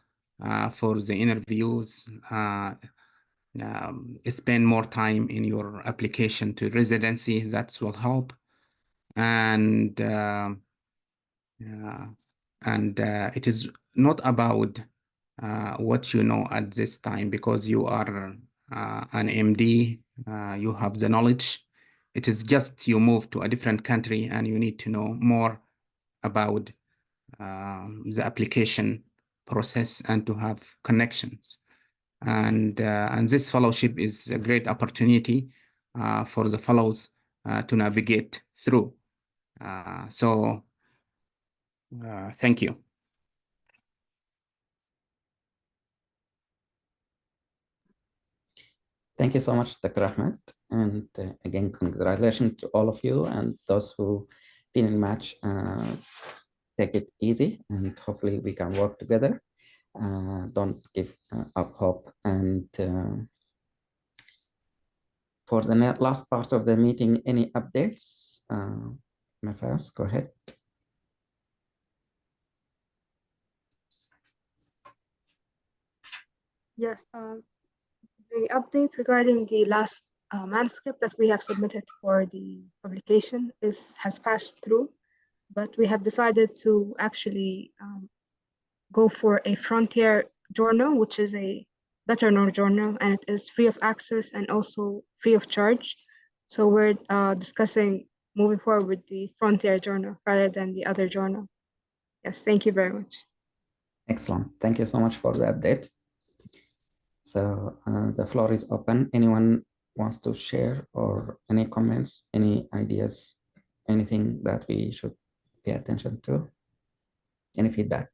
for the interviews. Spend more time in your application to residency. That will help. And it is not about what you know at this time, because you are an MD, you have the knowledge. It is just you move to a different country and you need to know more about the application process and to have connections. And this fellowship is a great opportunity for the fellows to navigate through. So thank you. Thank you so much, Dr. Ahmed. And again, congratulations to all of you, and those who didn't match, take it easy, and hopefully we can work together. Don't give up hope. And for the last part of the meeting, any updates? Nafas, go ahead. Yes, the update regarding the last manuscript that we have submitted for the publication has passed through, but we have decided to actually go for a frontier journal, which is a better known journal, and it is free of access and also free of charge. So we're discussing moving forward with the frontier journal rather than the other journal. Yes, thank you very much. Excellent. Thank you so much for the update. So the floor is open. Anyone wants to share or any comments, any ideas, anything that we should pay attention to? Any feedback?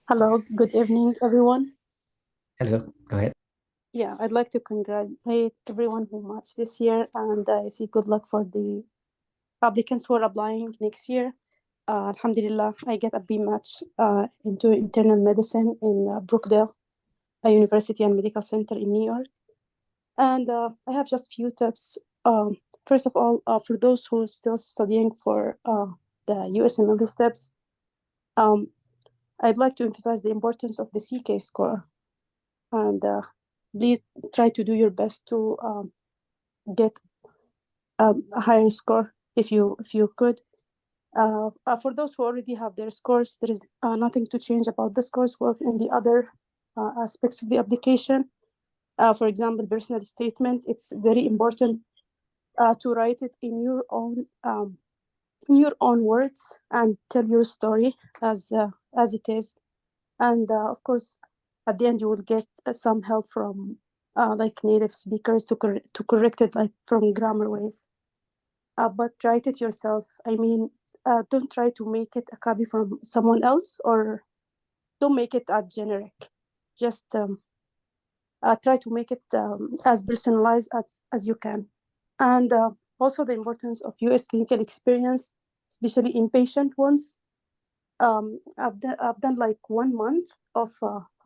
Hello, good evening, everyone. Hello, go ahead. Yeah, I'd like to congratulate everyone who matched this year, and I say good luck for the applicants who are applying next year. Alhamdulillah, I get a B match into internal medicine in Brookdale, a university and medical center in New York. And I have just few tips. First of all, for those who are still studying for the USMLE steps, I'd like to emphasize the importance of the CK score. And please try to do your best to get a higher score if you could. For those who already have their scores, there is nothing to change about the scores work in the other aspects of the application. For example, personal statement, it's very important to write it in your own words and tell your story as it is. And of course, at the end, you will get some help from like native speakers to correct it, like from grammar ways. But write it yourself. I mean, don't try to make it a copy from someone else, or don't make it generic. Just try to make it as personalized as you can. And also the importance of US clinical experience, especially inpatient ones. I've done like 1 month of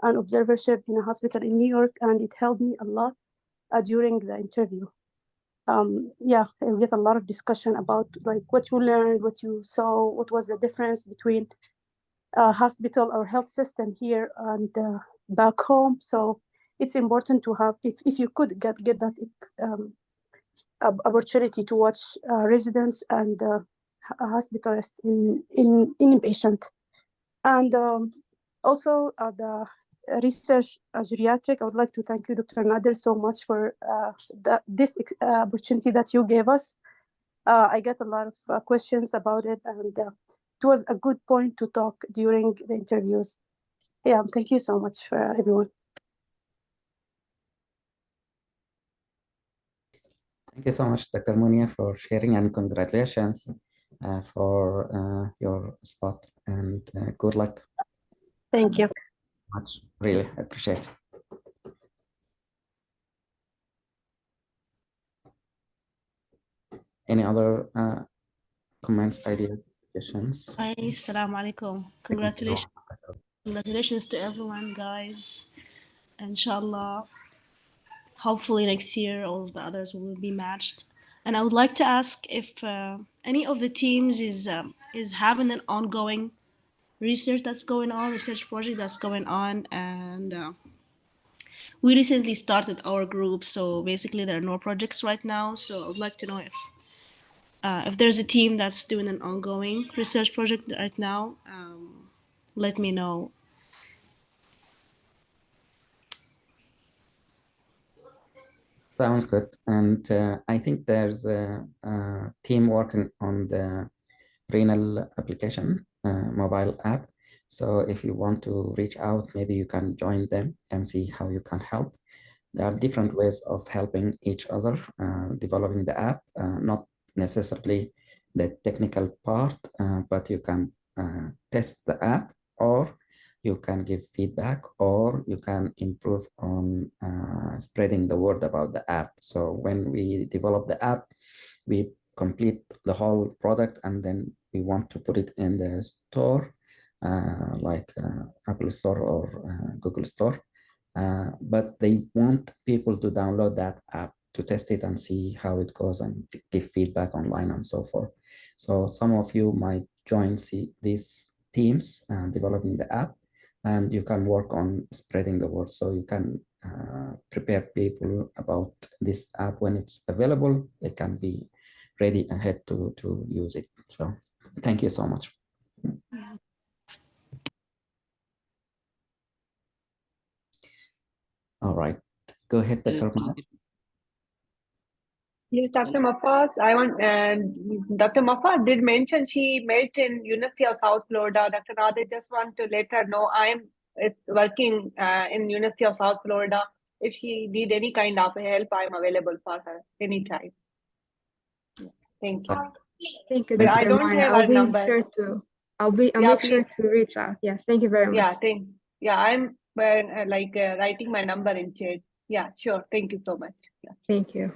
an observership in a hospital in New York, and it helped me a lot during the interview. Yeah, we get a lot of discussion about like what you learned, what you saw, what was the difference between hospital or health system here and back home. So it's important to have, if you could get that opportunity to watch residents and hospitalists in inpatient. And also the research geriatric, I would like to thank you, Dr. Nader, so much for this opportunity that you gave us. I get a lot of questions about it, and it was a good point to talk during the interviews. Yeah, thank you so much for everyone. Thank you so much, Dr. Munia, for sharing, and congratulations for your spot, and good luck. Thank you. Much, really appreciate it. Any other comments, ideas, suggestions? Hi, assalamu alaikum. Congratulations to everyone, guys. Inshallah, hopefully next year all of the others will be matched. And I would like to ask if any of the teams is having an ongoing research project that's going on, and we recently started our group, so basically there are no projects right now. So I would like to know if there's a team that's doing an ongoing research project right now, let me know. Sounds good. And I think there's a team working on the renal application mobile app. So if you want to reach out, maybe you can join them and see how you can help. There are different ways of helping each other developing the app, not necessarily the technical part, but you can test the app, or you can give feedback, or you can improve on spreading the word about the app. So when we develop the app, we complete the whole product, and then we want to put it in the store, like Apple Store or Google Store. But they want people to download that app to test it and see how it goes and give feedback online and so forth. So some of you might join these teams developing the app, and you can work on spreading the word. So you can prepare people about this app. When it's available, they can be ready ahead to use it. So thank you so much. All right, go ahead, Dr. Maya. Yes, Dr. Mafaz, Dr. Mafaz did mention she met in University of South Florida. Dr. Nader, just want to let her know I'm working in University of South Florida. If she need any kind of help, I'm available for her anytime. Thank you. Thank you, But I Dr. don't Maya. have I'll her be number. sure to. I'll Yeah, make sure please. to reach out. Yes, thank you very much. Yeah, I'm writing my number in chat. Yeah, sure. Thank you so much. Yeah. Thank you.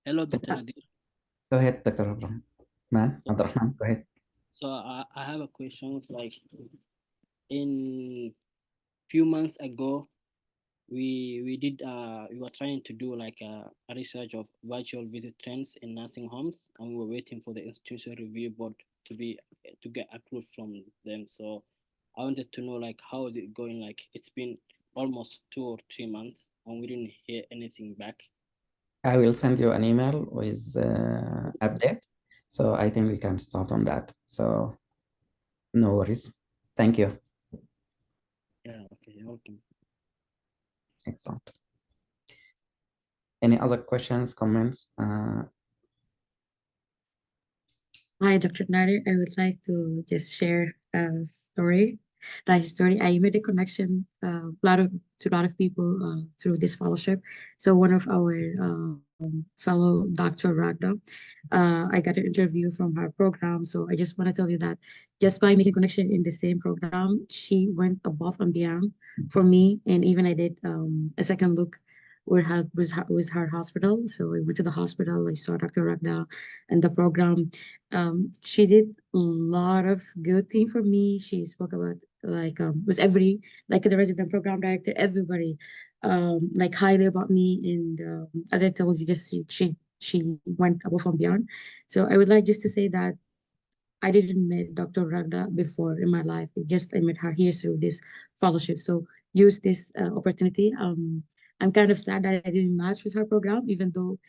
Hello, Dr. Nadir. Go ahead, Dr. Abdurrahman, go ahead. So I have a question. Like, in few months ago, we were trying to do like a research of virtual visit trends in nursing homes, and we were waiting for the institution review board to get approved from them. So I wanted to know, like, how is it going? Like, it's been almost 2 or 3 months and we didn't hear anything back. I will send you an email with update. So I think we can start on that. So no worries. Thank you. Yeah, okay, you're welcome. Excellent. Any other questions, comments? Hi, Dr. Nader. I would like to just share a story, nice story. I made a connection to a lot of people through this fellowship. So one of our fellow Dr. Ragda, I got an interview from her program. So I just want to tell you that just by making connection in the same program, she went above and beyond for me. And even I did a second look with her hospital. So I went to the hospital. I saw Dr. Ragda and the program. She did a lot of good thing for me. She spoke about with every like the resident program director, everybody like highly about me. And as I told you, just she went above and beyond. So I would like just to say that I didn't meet Dr. Ragda before in my life. I met her here through this fellowship. So use this opportunity. I'm kind of sad that I didn't match with her program, even though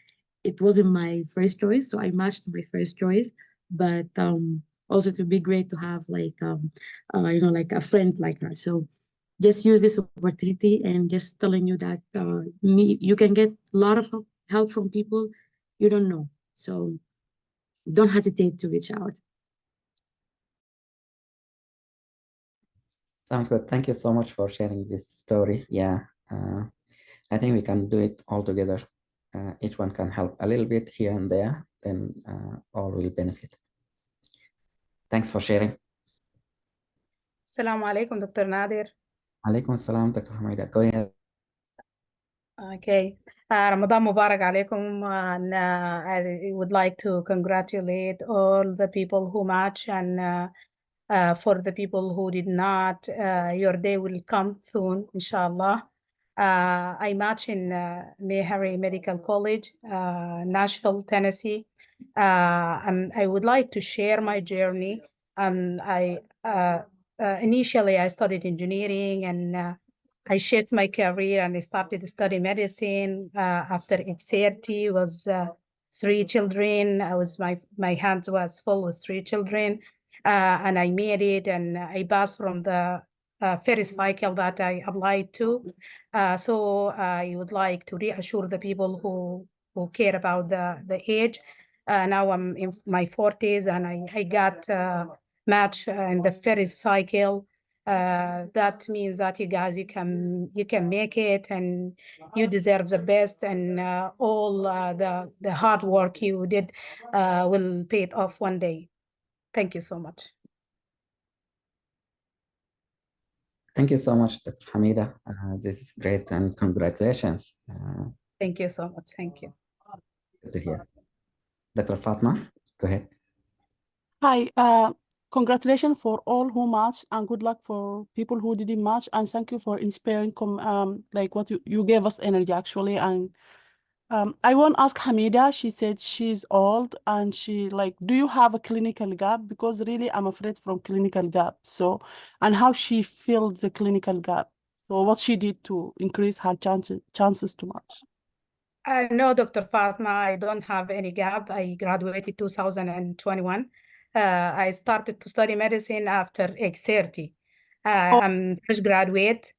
it wasn't my first choice. So I matched my first choice, but also to be great to have like a friend like her. So just use this opportunity and just telling you that you can get a lot of help from people you don't know. So don't hesitate to reach out. Sounds good. Thank you so much for sharing this story. Yeah, I think we can do it all together. Each one can help a little bit here and there, then all will benefit. Thanks for sharing. Assalamu alaikum, Dr. Nadir. Alaikum assalam, Dr. Hamida. Go ahead. Okay. Ramadan Mubarak alaikum. And I would like to congratulate all the people who match, and for the people who did not, your day will come soon, inshallah. I match in Meharry Medical College, Nashville, Tennessee. And I would like to share my journey. Initially, I studied engineering, and I shifted my career and I started to study medicine. After age 30 was 3 children. My hands was full with 3 children, and I made it, and I passed from the first cycle that I applied to. So I would like to reassure the people who care about the age. Now I'm in my 40s, and I got match in the first cycle. That means that you guys, you can make it, and you deserve the best, and all the hard work you did will pay it off one day. Thank you so much. Thank you so much, Dr. Hamida. This is great, and congratulations. Thank you so much. Thank you. Good to hear. Dr. Fatma, go ahead. Hi, congratulations for all who matched, and good luck for people who didn't match. And thank you for inspiring, like what you gave us energy actually. And I want to ask Hamida. She said she's old, and she like, do you have a clinical gap? Because really, I'm afraid from clinical gap. So, and how she filled the clinical gap. So, what she did to increase her chances to match. No, Dr. Fatma, I don't have any gap. I graduated 2021. I started to study medicine after age 30. I'm fresh graduate,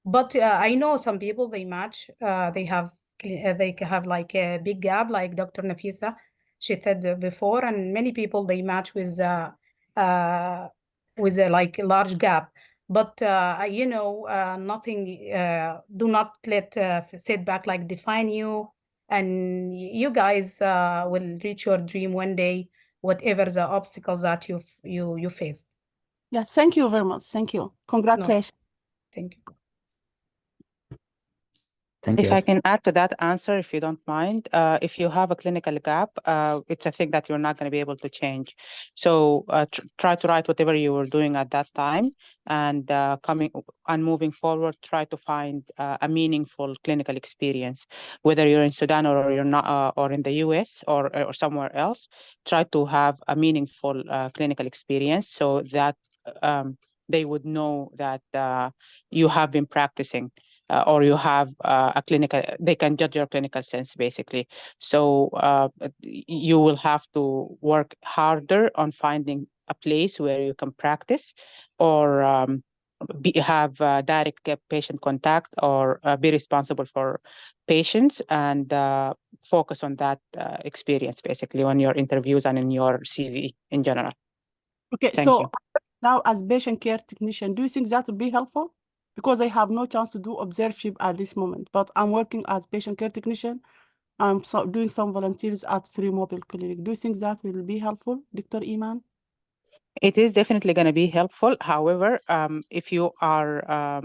but I know some people, they match. They have they have like a big gap, like Dr. Nafisa, she said before, and many people, they match with a like large gap. But nothing, do not let setback like define you, and you guys will reach your dream one day, whatever the obstacles that you faced. Yeah, thank you very much. Thank you. Congratulations. Thank you. Thank If you. I can add to that answer, if you don't mind, if you have a clinical gap, it's a thing that you're not going to be able to change. So try to write whatever you were doing at that time, and moving forward, try to find a meaningful clinical experience, whether you're in Sudan or you're not, or in the US or somewhere else. Try to have a meaningful clinical experience so that they would know that you have been practicing. Or you have a clinical, they can judge your clinical sense, basically. So you will have to work harder on finding a place where you can practice, or have direct patient contact, or be responsible for patients, and focus on that experience, basically, on your interviews and in your CV in general. Okay, Thank so you. now as patient care technician, do you think that would be helpful? Because I have no chance to do observership at this moment, but I'm working as patient care technician. I'm doing some volunteers at Free Mobile Clinic. Do you think that will be helpful, Dr. Iman? It is definitely going to be helpful. However, if you are,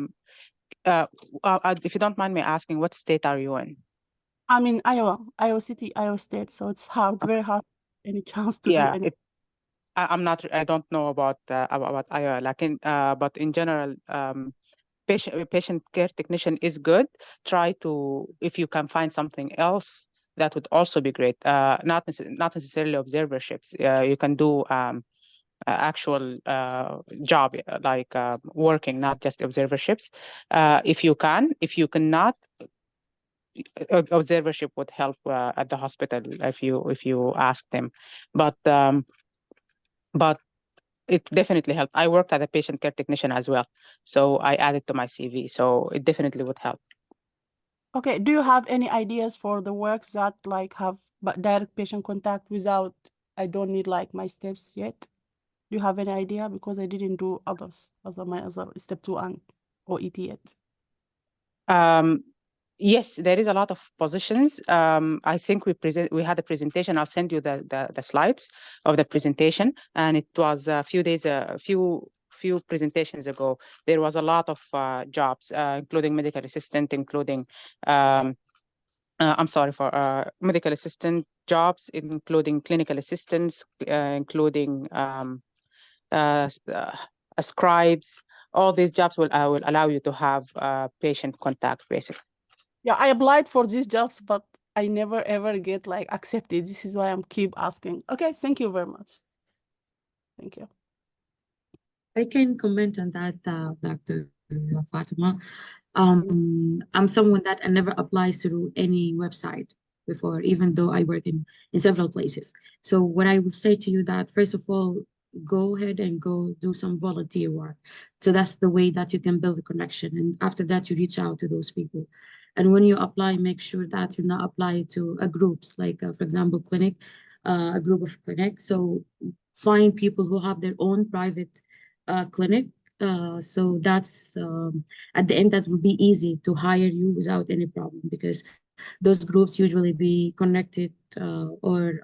if you don't mind me asking, what state are you in? I'm in Iowa City, Iowa State. So it's hard, very hard, any chance to do Yeah, any. I'm not. I don't know about Iowa. But in general, patient care technician is good. Try to, if you can find something else, that would also be great. Not necessarily observerships. You can do actual job, like working, not just observerships. If you can. If you cannot, observership would help at the hospital if you ask them. But it definitely helped. I worked as a patient care technician as well, so I added to my CV. So it definitely would help. Okay, do you have any ideas for the works that like have direct patient contact without, I don't need like my steps yet? Do you have any idea? Because I didn't do others, my other step 2 and OET yet. Yes, there is a lot of positions. I think we had a presentation. I'll send you the slides of the presentation, and it was a few presentations ago. There was a lot of jobs, including medical assistant, including I'm sorry, for medical assistant jobs, including clinical assistants, including scribes. All these jobs will allow you to have patient contact, basically. Yeah, I applied for these jobs, but I never ever get like accepted. This is why I'm keep asking. Okay, thank you very much. Thank you. I can comment on that, Dr. Fatima. I'm someone that I never applies through any website before, even though I work in several places. So what I would say to you that, first of all, go ahead and go do some volunteer work. So that's the way that you can build a connection. And after that, you reach out to those people. And when you apply, make sure that you're not applying to a groups, like, for example, clinic, a group of clinics. So find people who have their own private clinic. So that's at the end, that will be easy to hire you without any problem, because those groups usually be connected or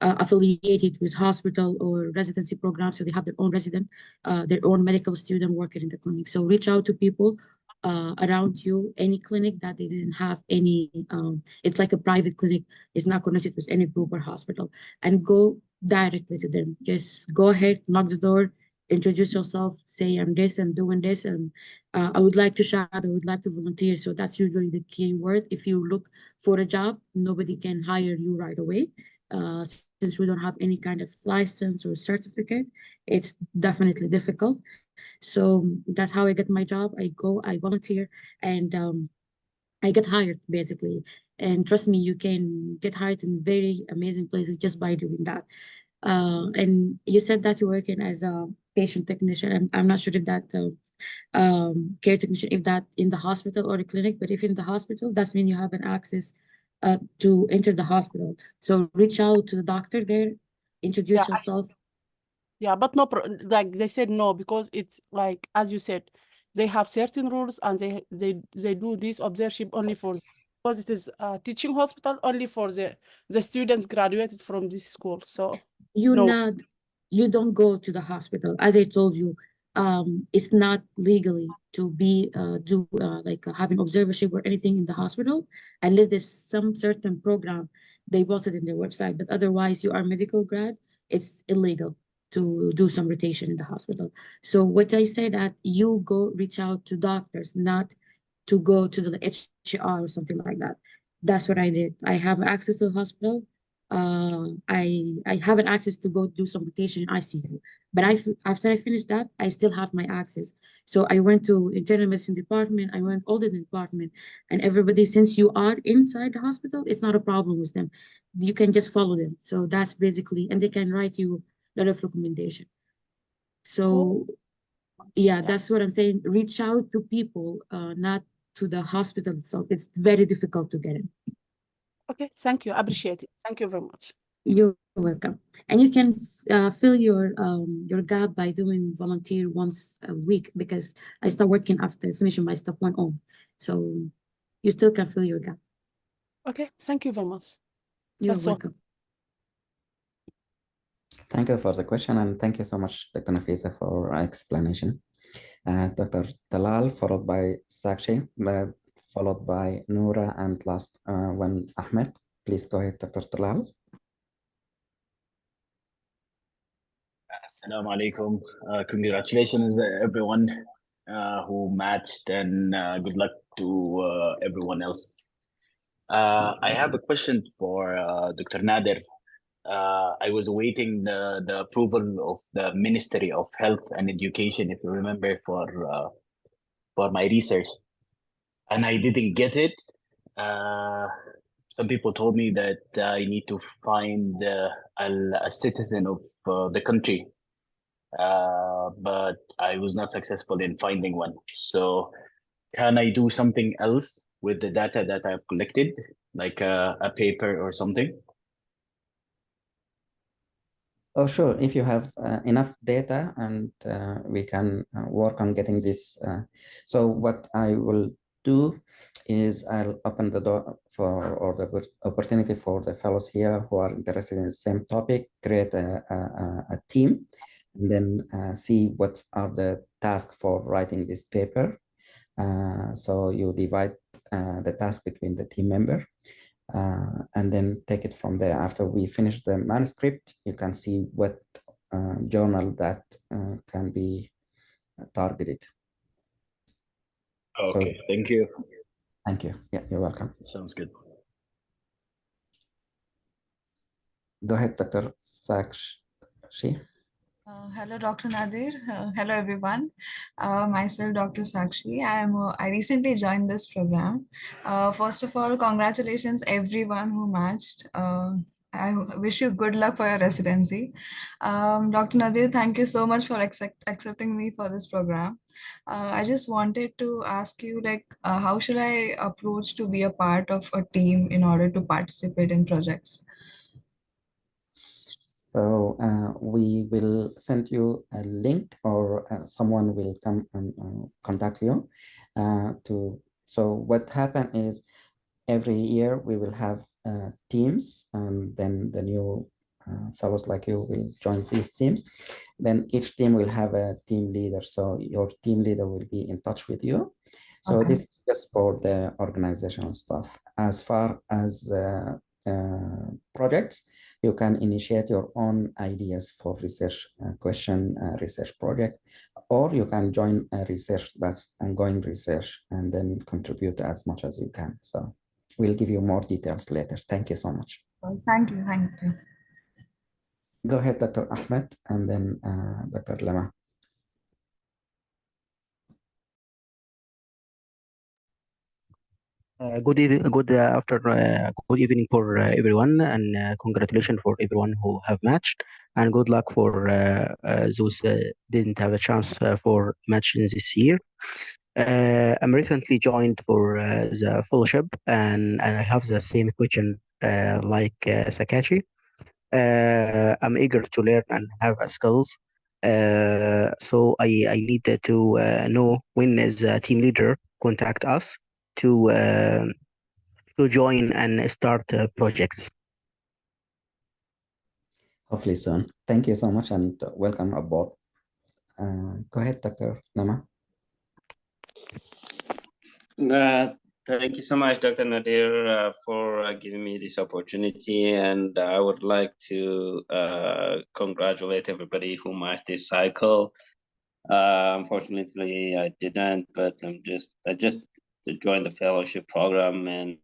affiliated with hospital or residency programs. So they have their own resident, their own medical student working in the clinic. So reach out to people around you, any clinic that they didn't have any, it's like a private clinic, is not connected with any group or hospital, and go directly to them. Just go ahead, knock the door, introduce yourself, say I'm this and doing this, and I would like to shadow, I would like to volunteer. So that's usually the key word. If you look for a job, nobody can hire you right away. Since we don't have any kind of license or certificate, it's definitely difficult. So that's how I get my job. I go, I volunteer, and I get hired basically. And trust me, you can get hired in very amazing places just by doing that. And you said that you're working as a patient technician. I'm not sure if that care technician, if that in the hospital or the clinic. But if in the hospital, that's mean you have an access to enter the hospital. So reach out to the doctor there, introduce Yeah, yourself. yeah, but no, like they said no, because it's like, as you said, they have certain rules, and they do this observership only for, because it is a teaching hospital only for the students graduated from this school. So you no. not you don't go to the hospital. As I told you, it's not legally to be having observership or anything in the hospital, unless there's some certain program they posted in their website. But otherwise, you are medical grad, it's illegal to do some rotation in the hospital. So what I say, that you go reach out to doctors, not to go to the HR or something like that. That's what I did. I have access to the hospital. I have an access to go do some rotation in ICU. But after I finished that, I still have my access. So I went to internal medicine department. I went all the department, and everybody, since you are inside the hospital, it's not a problem with them. You can just follow them. So that's basically, and they can write you a lot of recommendation. So yeah, that's what I'm saying. Reach out to people, not to the hospital itself. It's very difficult to get in. Okay, thank you. I appreciate it. Thank you very much. You're welcome. And you can fill your gap by doing volunteer once a week, because I start working after finishing my step 1 on. So you still can fill your gap. Okay, thank you very much. You're That's all. welcome. Thank you for the question, and thank you so much, Dr. Nafisa, for explanation. Dr. Talal, followed by Sakshi, followed by Noura, and last one, Ahmed. Please go ahead, Dr. Talal. Assalamu alaikum. Congratulations, everyone who matched, and good luck to everyone else. I have a question for Dr. Nader. I was awaiting the approval of the Ministry of Health and Education, if you remember, for my research, and I didn't get it. Some people told me that I need to find a citizen of the country, but I was not successful in finding one. So can I do something else with the data that I've collected, like a paper or something? Oh, sure. If you have enough data, and we can work on getting this. So what I will do is I'll open the door for, or the opportunity for the fellows here who are interested in the same topic, create a team, and then see what are the tasks for writing this paper. So you divide the task between the team member. And then take it from there. After we finish the manuscript, you can see what journal that can be targeted. Okay, so, thank you. Thank you. Yeah, you're welcome. Sounds good. Go ahead, Dr. Sakshi. Hello, Dr. Nadir. Hello, everyone. Myself, Dr. Sakshi. I recently joined this program. First of all, congratulations, everyone who matched. I wish you good luck for your residency. Dr. Nadir, thank you so much for accepting me for this program. I just wanted to ask you, like, how should I approach to be a part of a team in order to participate in projects? So we will send you a link, or someone will come and contact you. So what happened is, every year we will have teams, and then the new fellows like you will join these teams. Then each team will have a team leader. So your team leader will be in touch with you. So Okay. this is just for the organizational stuff. As far as projects, you can initiate your own ideas for research question, research project, or you can join a research that's ongoing research and then contribute as much as you can. So we'll give you more details later. Thank you so much. Well, thank you. Thank you. Go ahead, Dr. Ahmed, and then Dr. Lama. Good evening, good evening for everyone, and congratulations for everyone who have matched, and good luck for those didn't have a chance for matching this year. I'm recently joined for the fellowship, and I have the same question like Sakachi. I'm eager to learn and have skills. So I need to know when is a team leader contact us to join and start projects. Hopefully soon. Thank you so much and welcome aboard. Go ahead, Dr. Nama. Thank you so much, Dr. Nadir, for giving me this opportunity. And I would like to congratulate everybody who matched this cycle. Unfortunately, I didn't, but I just joined the fellowship program, and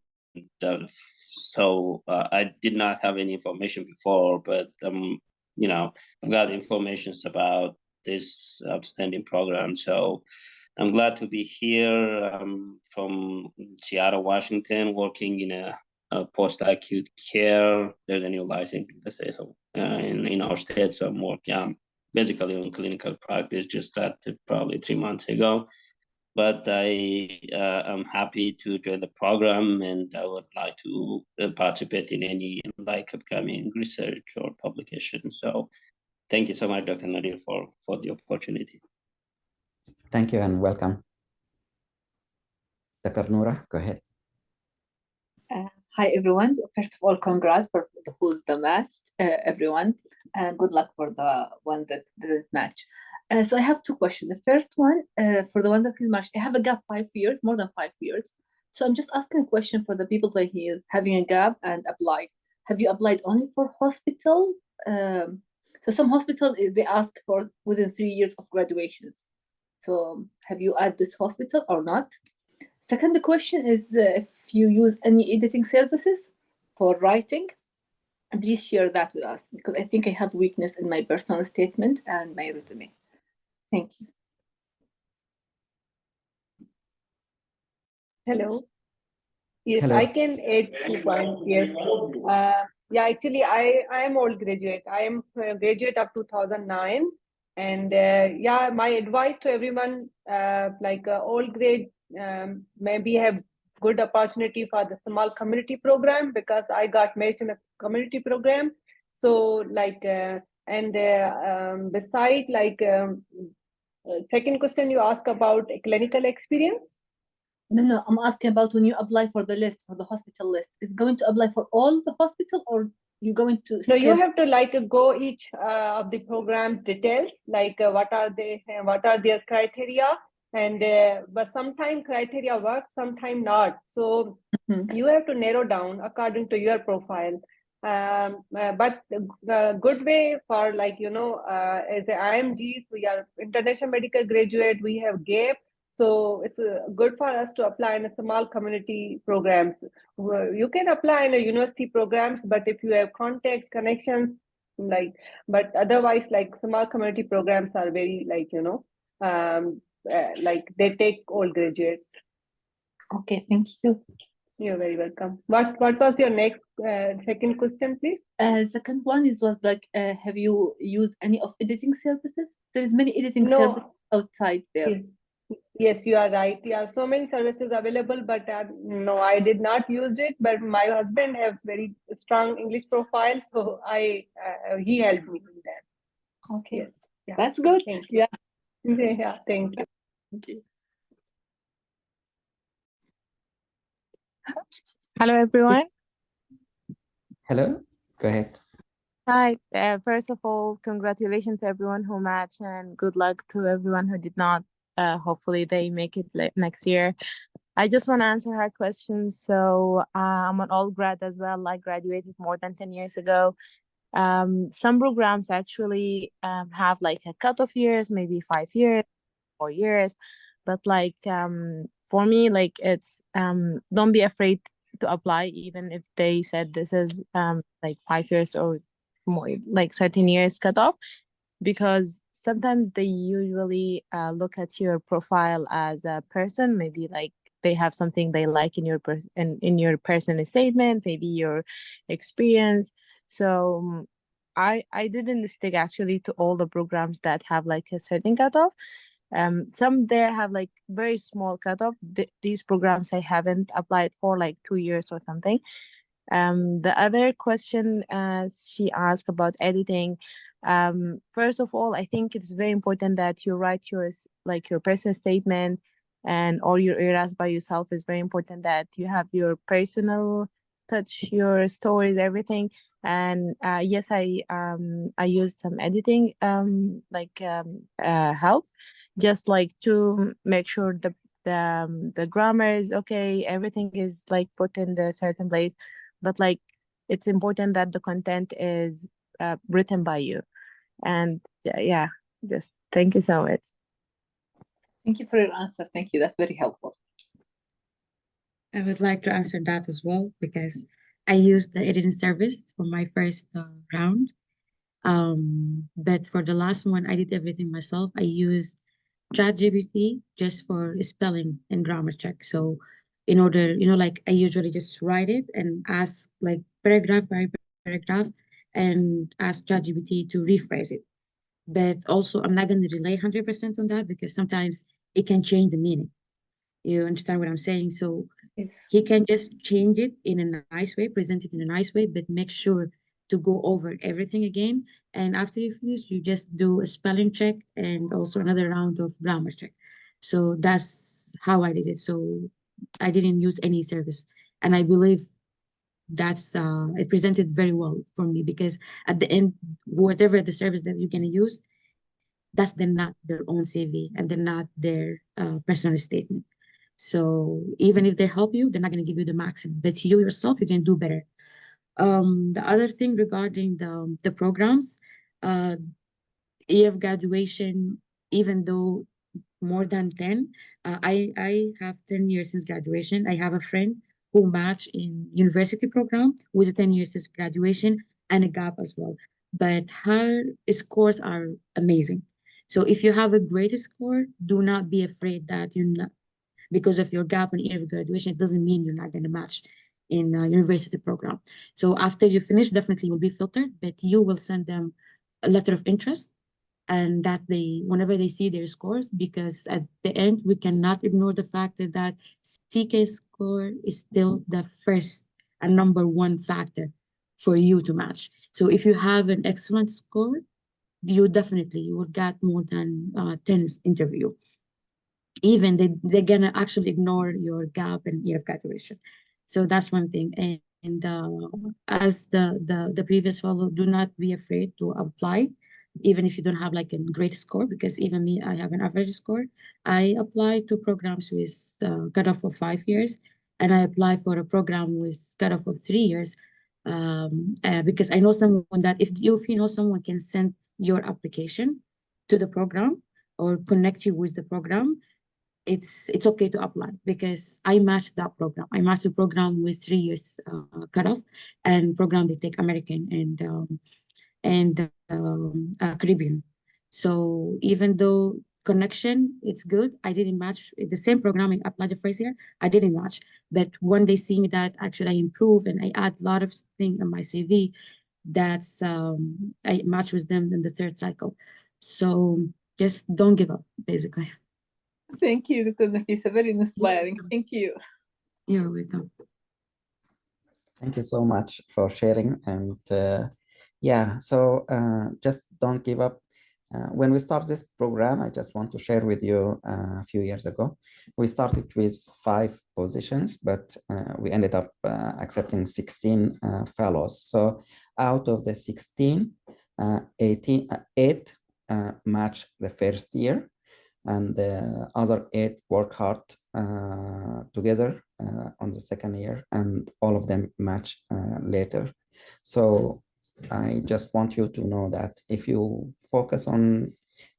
so I did not have any information before, but I've got information about this outstanding program. So I'm glad to be here. I'm from Seattle, Washington, working in a post-acute care. There's a new license in our state, so I'm working basically on clinical practice. Just started probably 3 months ago, but I am happy to join the program, and I would like to participate in any upcoming research or publication. So thank you so much, Dr. Nadir, for the opportunity. Thank you and welcome. Dr. Noura, go ahead. Hi, everyone. First of all, congrats for the match, everyone, and good luck for the one that didn't match. So I have two questions. The first one, for the one that didn't match, I have a gap 5 years, more than 5 years. So I'm just asking a question for the people that is having a gap and applied. Have you applied only for hospital? So some hospital, they ask for within 3 years of graduations. So have you added this hospital or not? Second question is if you use any editing services for writing, please share that with us, because I think I have weakness in my personal statement and my resume. Thank you. Hello. Yes, Hello. I can add 2 points. Yes. Yeah, actually, I am old graduate. I am a graduate of 2009. And yeah, my advice to everyone, old grade, maybe have good opportunity for the small community program, because I got matched in a community program. So beside second question you ask about clinical experience. No, I'm asking about when you apply for the list, for the hospital list. Is going to apply for all the hospital, or you're going to No, you have to go each of the program details, what are their criteria, and but sometimes criteria work, sometimes not. So you have to narrow down according to your profile. But the good way for as a IMGs, we are international medical graduate, we have GAP. So it's good for us to apply in a small community programs. You can apply in a university programs, but if you have contacts, connections, but otherwise, small community programs are very they take all graduates. Okay, thank you. You're very welcome. What was your next second question, please? Second one was have you used any of editing services? There is many editing services outside there. Yes, you are right. There are so many services available, but no, I did not use it. But my husband has very strong English profile, so he helped me in that. Okay, yes, yeah. That's good. Thank you. Yeah, yeah, thank you. Thank you. Hello, everyone. Hello, go ahead. Hi. First of all, congratulations to everyone who matched, and good luck to everyone who did not. Hopefully, they make it next year. I just want to answer her questions. So I'm an old grad as well. I graduated more than 10 years ago. Some programs actually have a cutoff years, maybe 5 years, 4 years. But for me, it's don't be afraid to apply, even if they said this is 5 years or more, 13 years cutoff, because sometimes they usually look at your profile as a person, maybe they have something they like in your in your personal statement, maybe your experience. So I didn't stick actually to all the programs that have like a certain cutoff. Some there have like very small cutoff. These programs I haven't applied for like 2 years or something. The other question she asked about editing. First of all, I think it's very important that you write your personal statement and all your eras by yourself. Is very important that you have your personal touch, your stories, everything. And yes, I used some editing help, just like to make sure the grammar is okay, everything is like put in the certain place, but like it's important that the content is written by you. And yeah, just thank you so much. Thank you for your answer. Thank you. That's very helpful. I would like to answer that as well because I used the editing service for my first round. But for the last one, I did everything myself. I used ChatGPT just for spelling and grammar check. So in order, like I usually just write it and ask like paragraph by paragraph and ask ChatGPT to rephrase it. But also I'm not going to rely 100% on that because sometimes it can change the meaning. You understand what I'm saying? So yes. He can just change it in a nice way, present it in a nice way, but make sure to go over everything again. And after you finish, you just do a spelling check and also another round of grammar check. So that's how I did it. So I didn't use any service. And I believe that's it presented very well for me because at the end, whatever the service that you're going to use, that's then not their own CV and they're not their personal statement. So even if they help you, they're not going to give you the maximum. But you yourself, you can do better. The other thing regarding the programs, EF graduation, even though more than 10, I have 10 years since graduation. I have a friend who matched in university program with a 10 years since graduation and a gap as well. But her scores are amazing. So if you have a great score, do not be afraid that you're not, because of your gap in year of graduation, it doesn't mean you're not going to match in a university program. So after you finish, definitely you'll be filtered, but you will send them a letter of interest and that they, whenever they see their scores, because at the end, we cannot ignore the fact that CK score is still the first and number one factor for you to match. So if you have an excellent score, you definitely will get more than 10 interview. Even they're gonna actually ignore your gap and year of graduation. So that's one thing. And as the previous fellow, do not be afraid to apply, even if you don't have like a great score, because even me, I have an average score. I apply to programs with cutoff of 5 years, and I apply for a program with cutoff of 3 years, because I know someone that if you know someone can send your application to the program or connect you with the program, it's okay to apply because I matched that program. I matched the program with 3 years cutoff, and program they take American and Caribbean. So even though connection it's good, I didn't match the same programming applied the first year. I didn't match, but when they see me that actually I improve and I add a lot of things on my CV, that's I match with them in the third cycle. So just don't give up, basically. Thank you, Dr. Nafisa. Very inspiring. Thank you. You're welcome. Thank you so much for sharing. And yeah, so just don't give up. When we start this program, I just want to share with you a few years ago, we started with 5 positions, but we ended up accepting 16 fellows. So out of the 16, 8 match the first year, and the other 8 work hard together on the second year, and all of them match later. So I just want you to know that if you focus on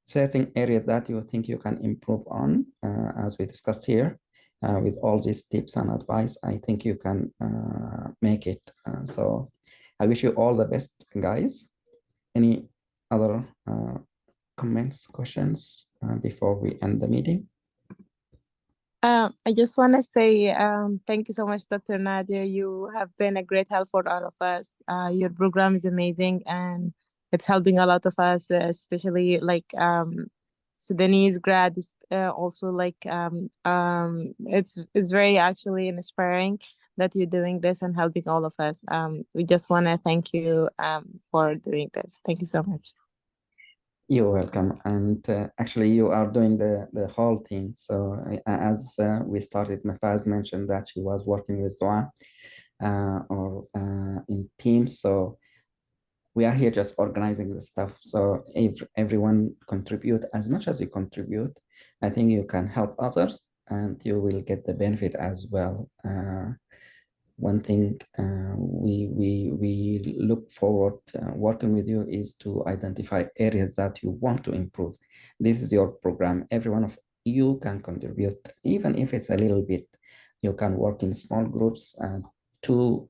certain areas that you think you can improve on, as we discussed here, with all these tips and advice, I think you can make it. So I wish you all the best, guys. Any other comments, questions before we end the meeting? I just want to say thank you so much, Dr. Nadir. You have been a great help for all of us. Your program is amazing and it's helping a lot of us, especially like Sudanese grads. Also, like it's very actually inspiring that you're doing this and helping all of us. We just want to thank you for doing this. Thank you so much. You're welcome. And actually, you are doing the whole thing. So as we started, Mafaz mentioned that she was working with Dua or in teams. So we are here just organizing the stuff. So if everyone contribute as much as you contribute, I think you can help others and you will get the benefit as well. One thing we look forward working with you is to identify areas that you want to improve. This is your program. Every one of you can contribute, even if it's a little bit. You can work in small groups and two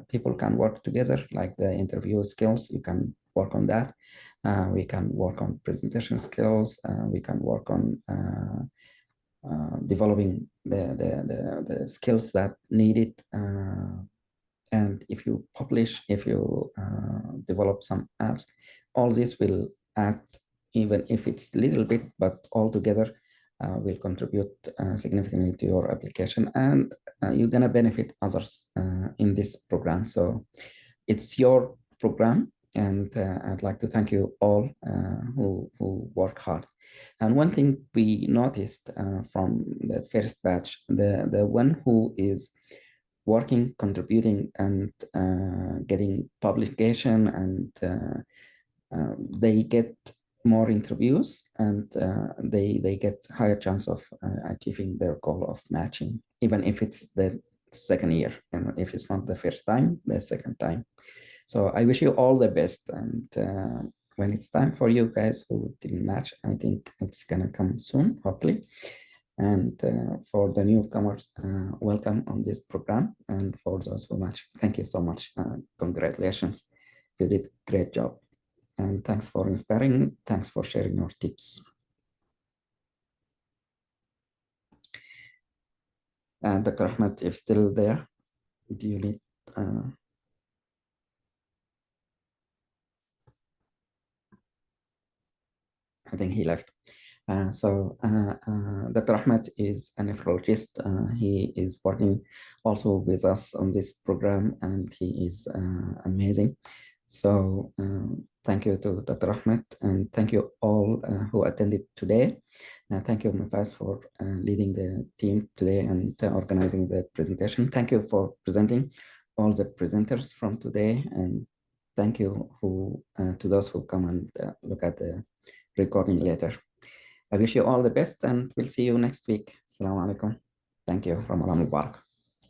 people can work together, like the interview skills. You can work on that. We can work on presentation skills. We can work on developing the skills that needed. And if you publish, if you develop some apps, all this will act, even if it's a little bit, but all together will contribute significantly to your application, and you're gonna benefit others in this program. So it's your program, and I'd like to thank you all who work hard. And one thing we noticed from the first batch, the one who is working, contributing, and getting publication, and they get more interviews, and they get higher chance of achieving their goal of matching, even if it's the second year, and if it's not the first time, the second time. So I wish you all the best, and when it's time for you guys who didn't match, I think it's gonna come soon, hopefully. And for the newcomers, welcome on this program, and for those who match, thank you so much. Congratulations, you did a great job, and thanks for inspiring, thanks for sharing your tips. Dr. Ahmed, if still there, do you need I think he left. Dr. Ahmed is a nephrologist. He is working also with us on this program, and he is amazing. So thank you to Dr. Ahmed, and thank you all who attended today. Thank you, Mafaz, for leading the team today and organizing the presentation. Thank you for presenting all the presenters from today, and thank you to those who come and look at the recording later. I wish you all the best, and we'll see you next week. Assalamu alaikum. Thank you. Ramadan Mubarak.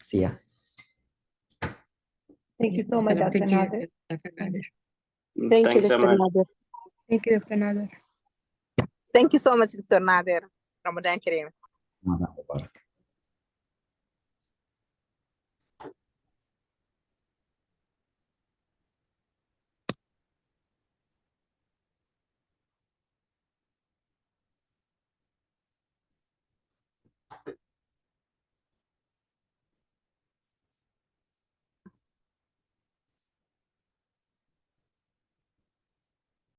See ya. Thank you so much, Dr. Nadir. Thank you, Thanks so Dr. much. Nadir. Thank you, Dr. Nadir. Thank you so much, Dr. Nadir. Ramadan Kareem. Ramadan Mubarak.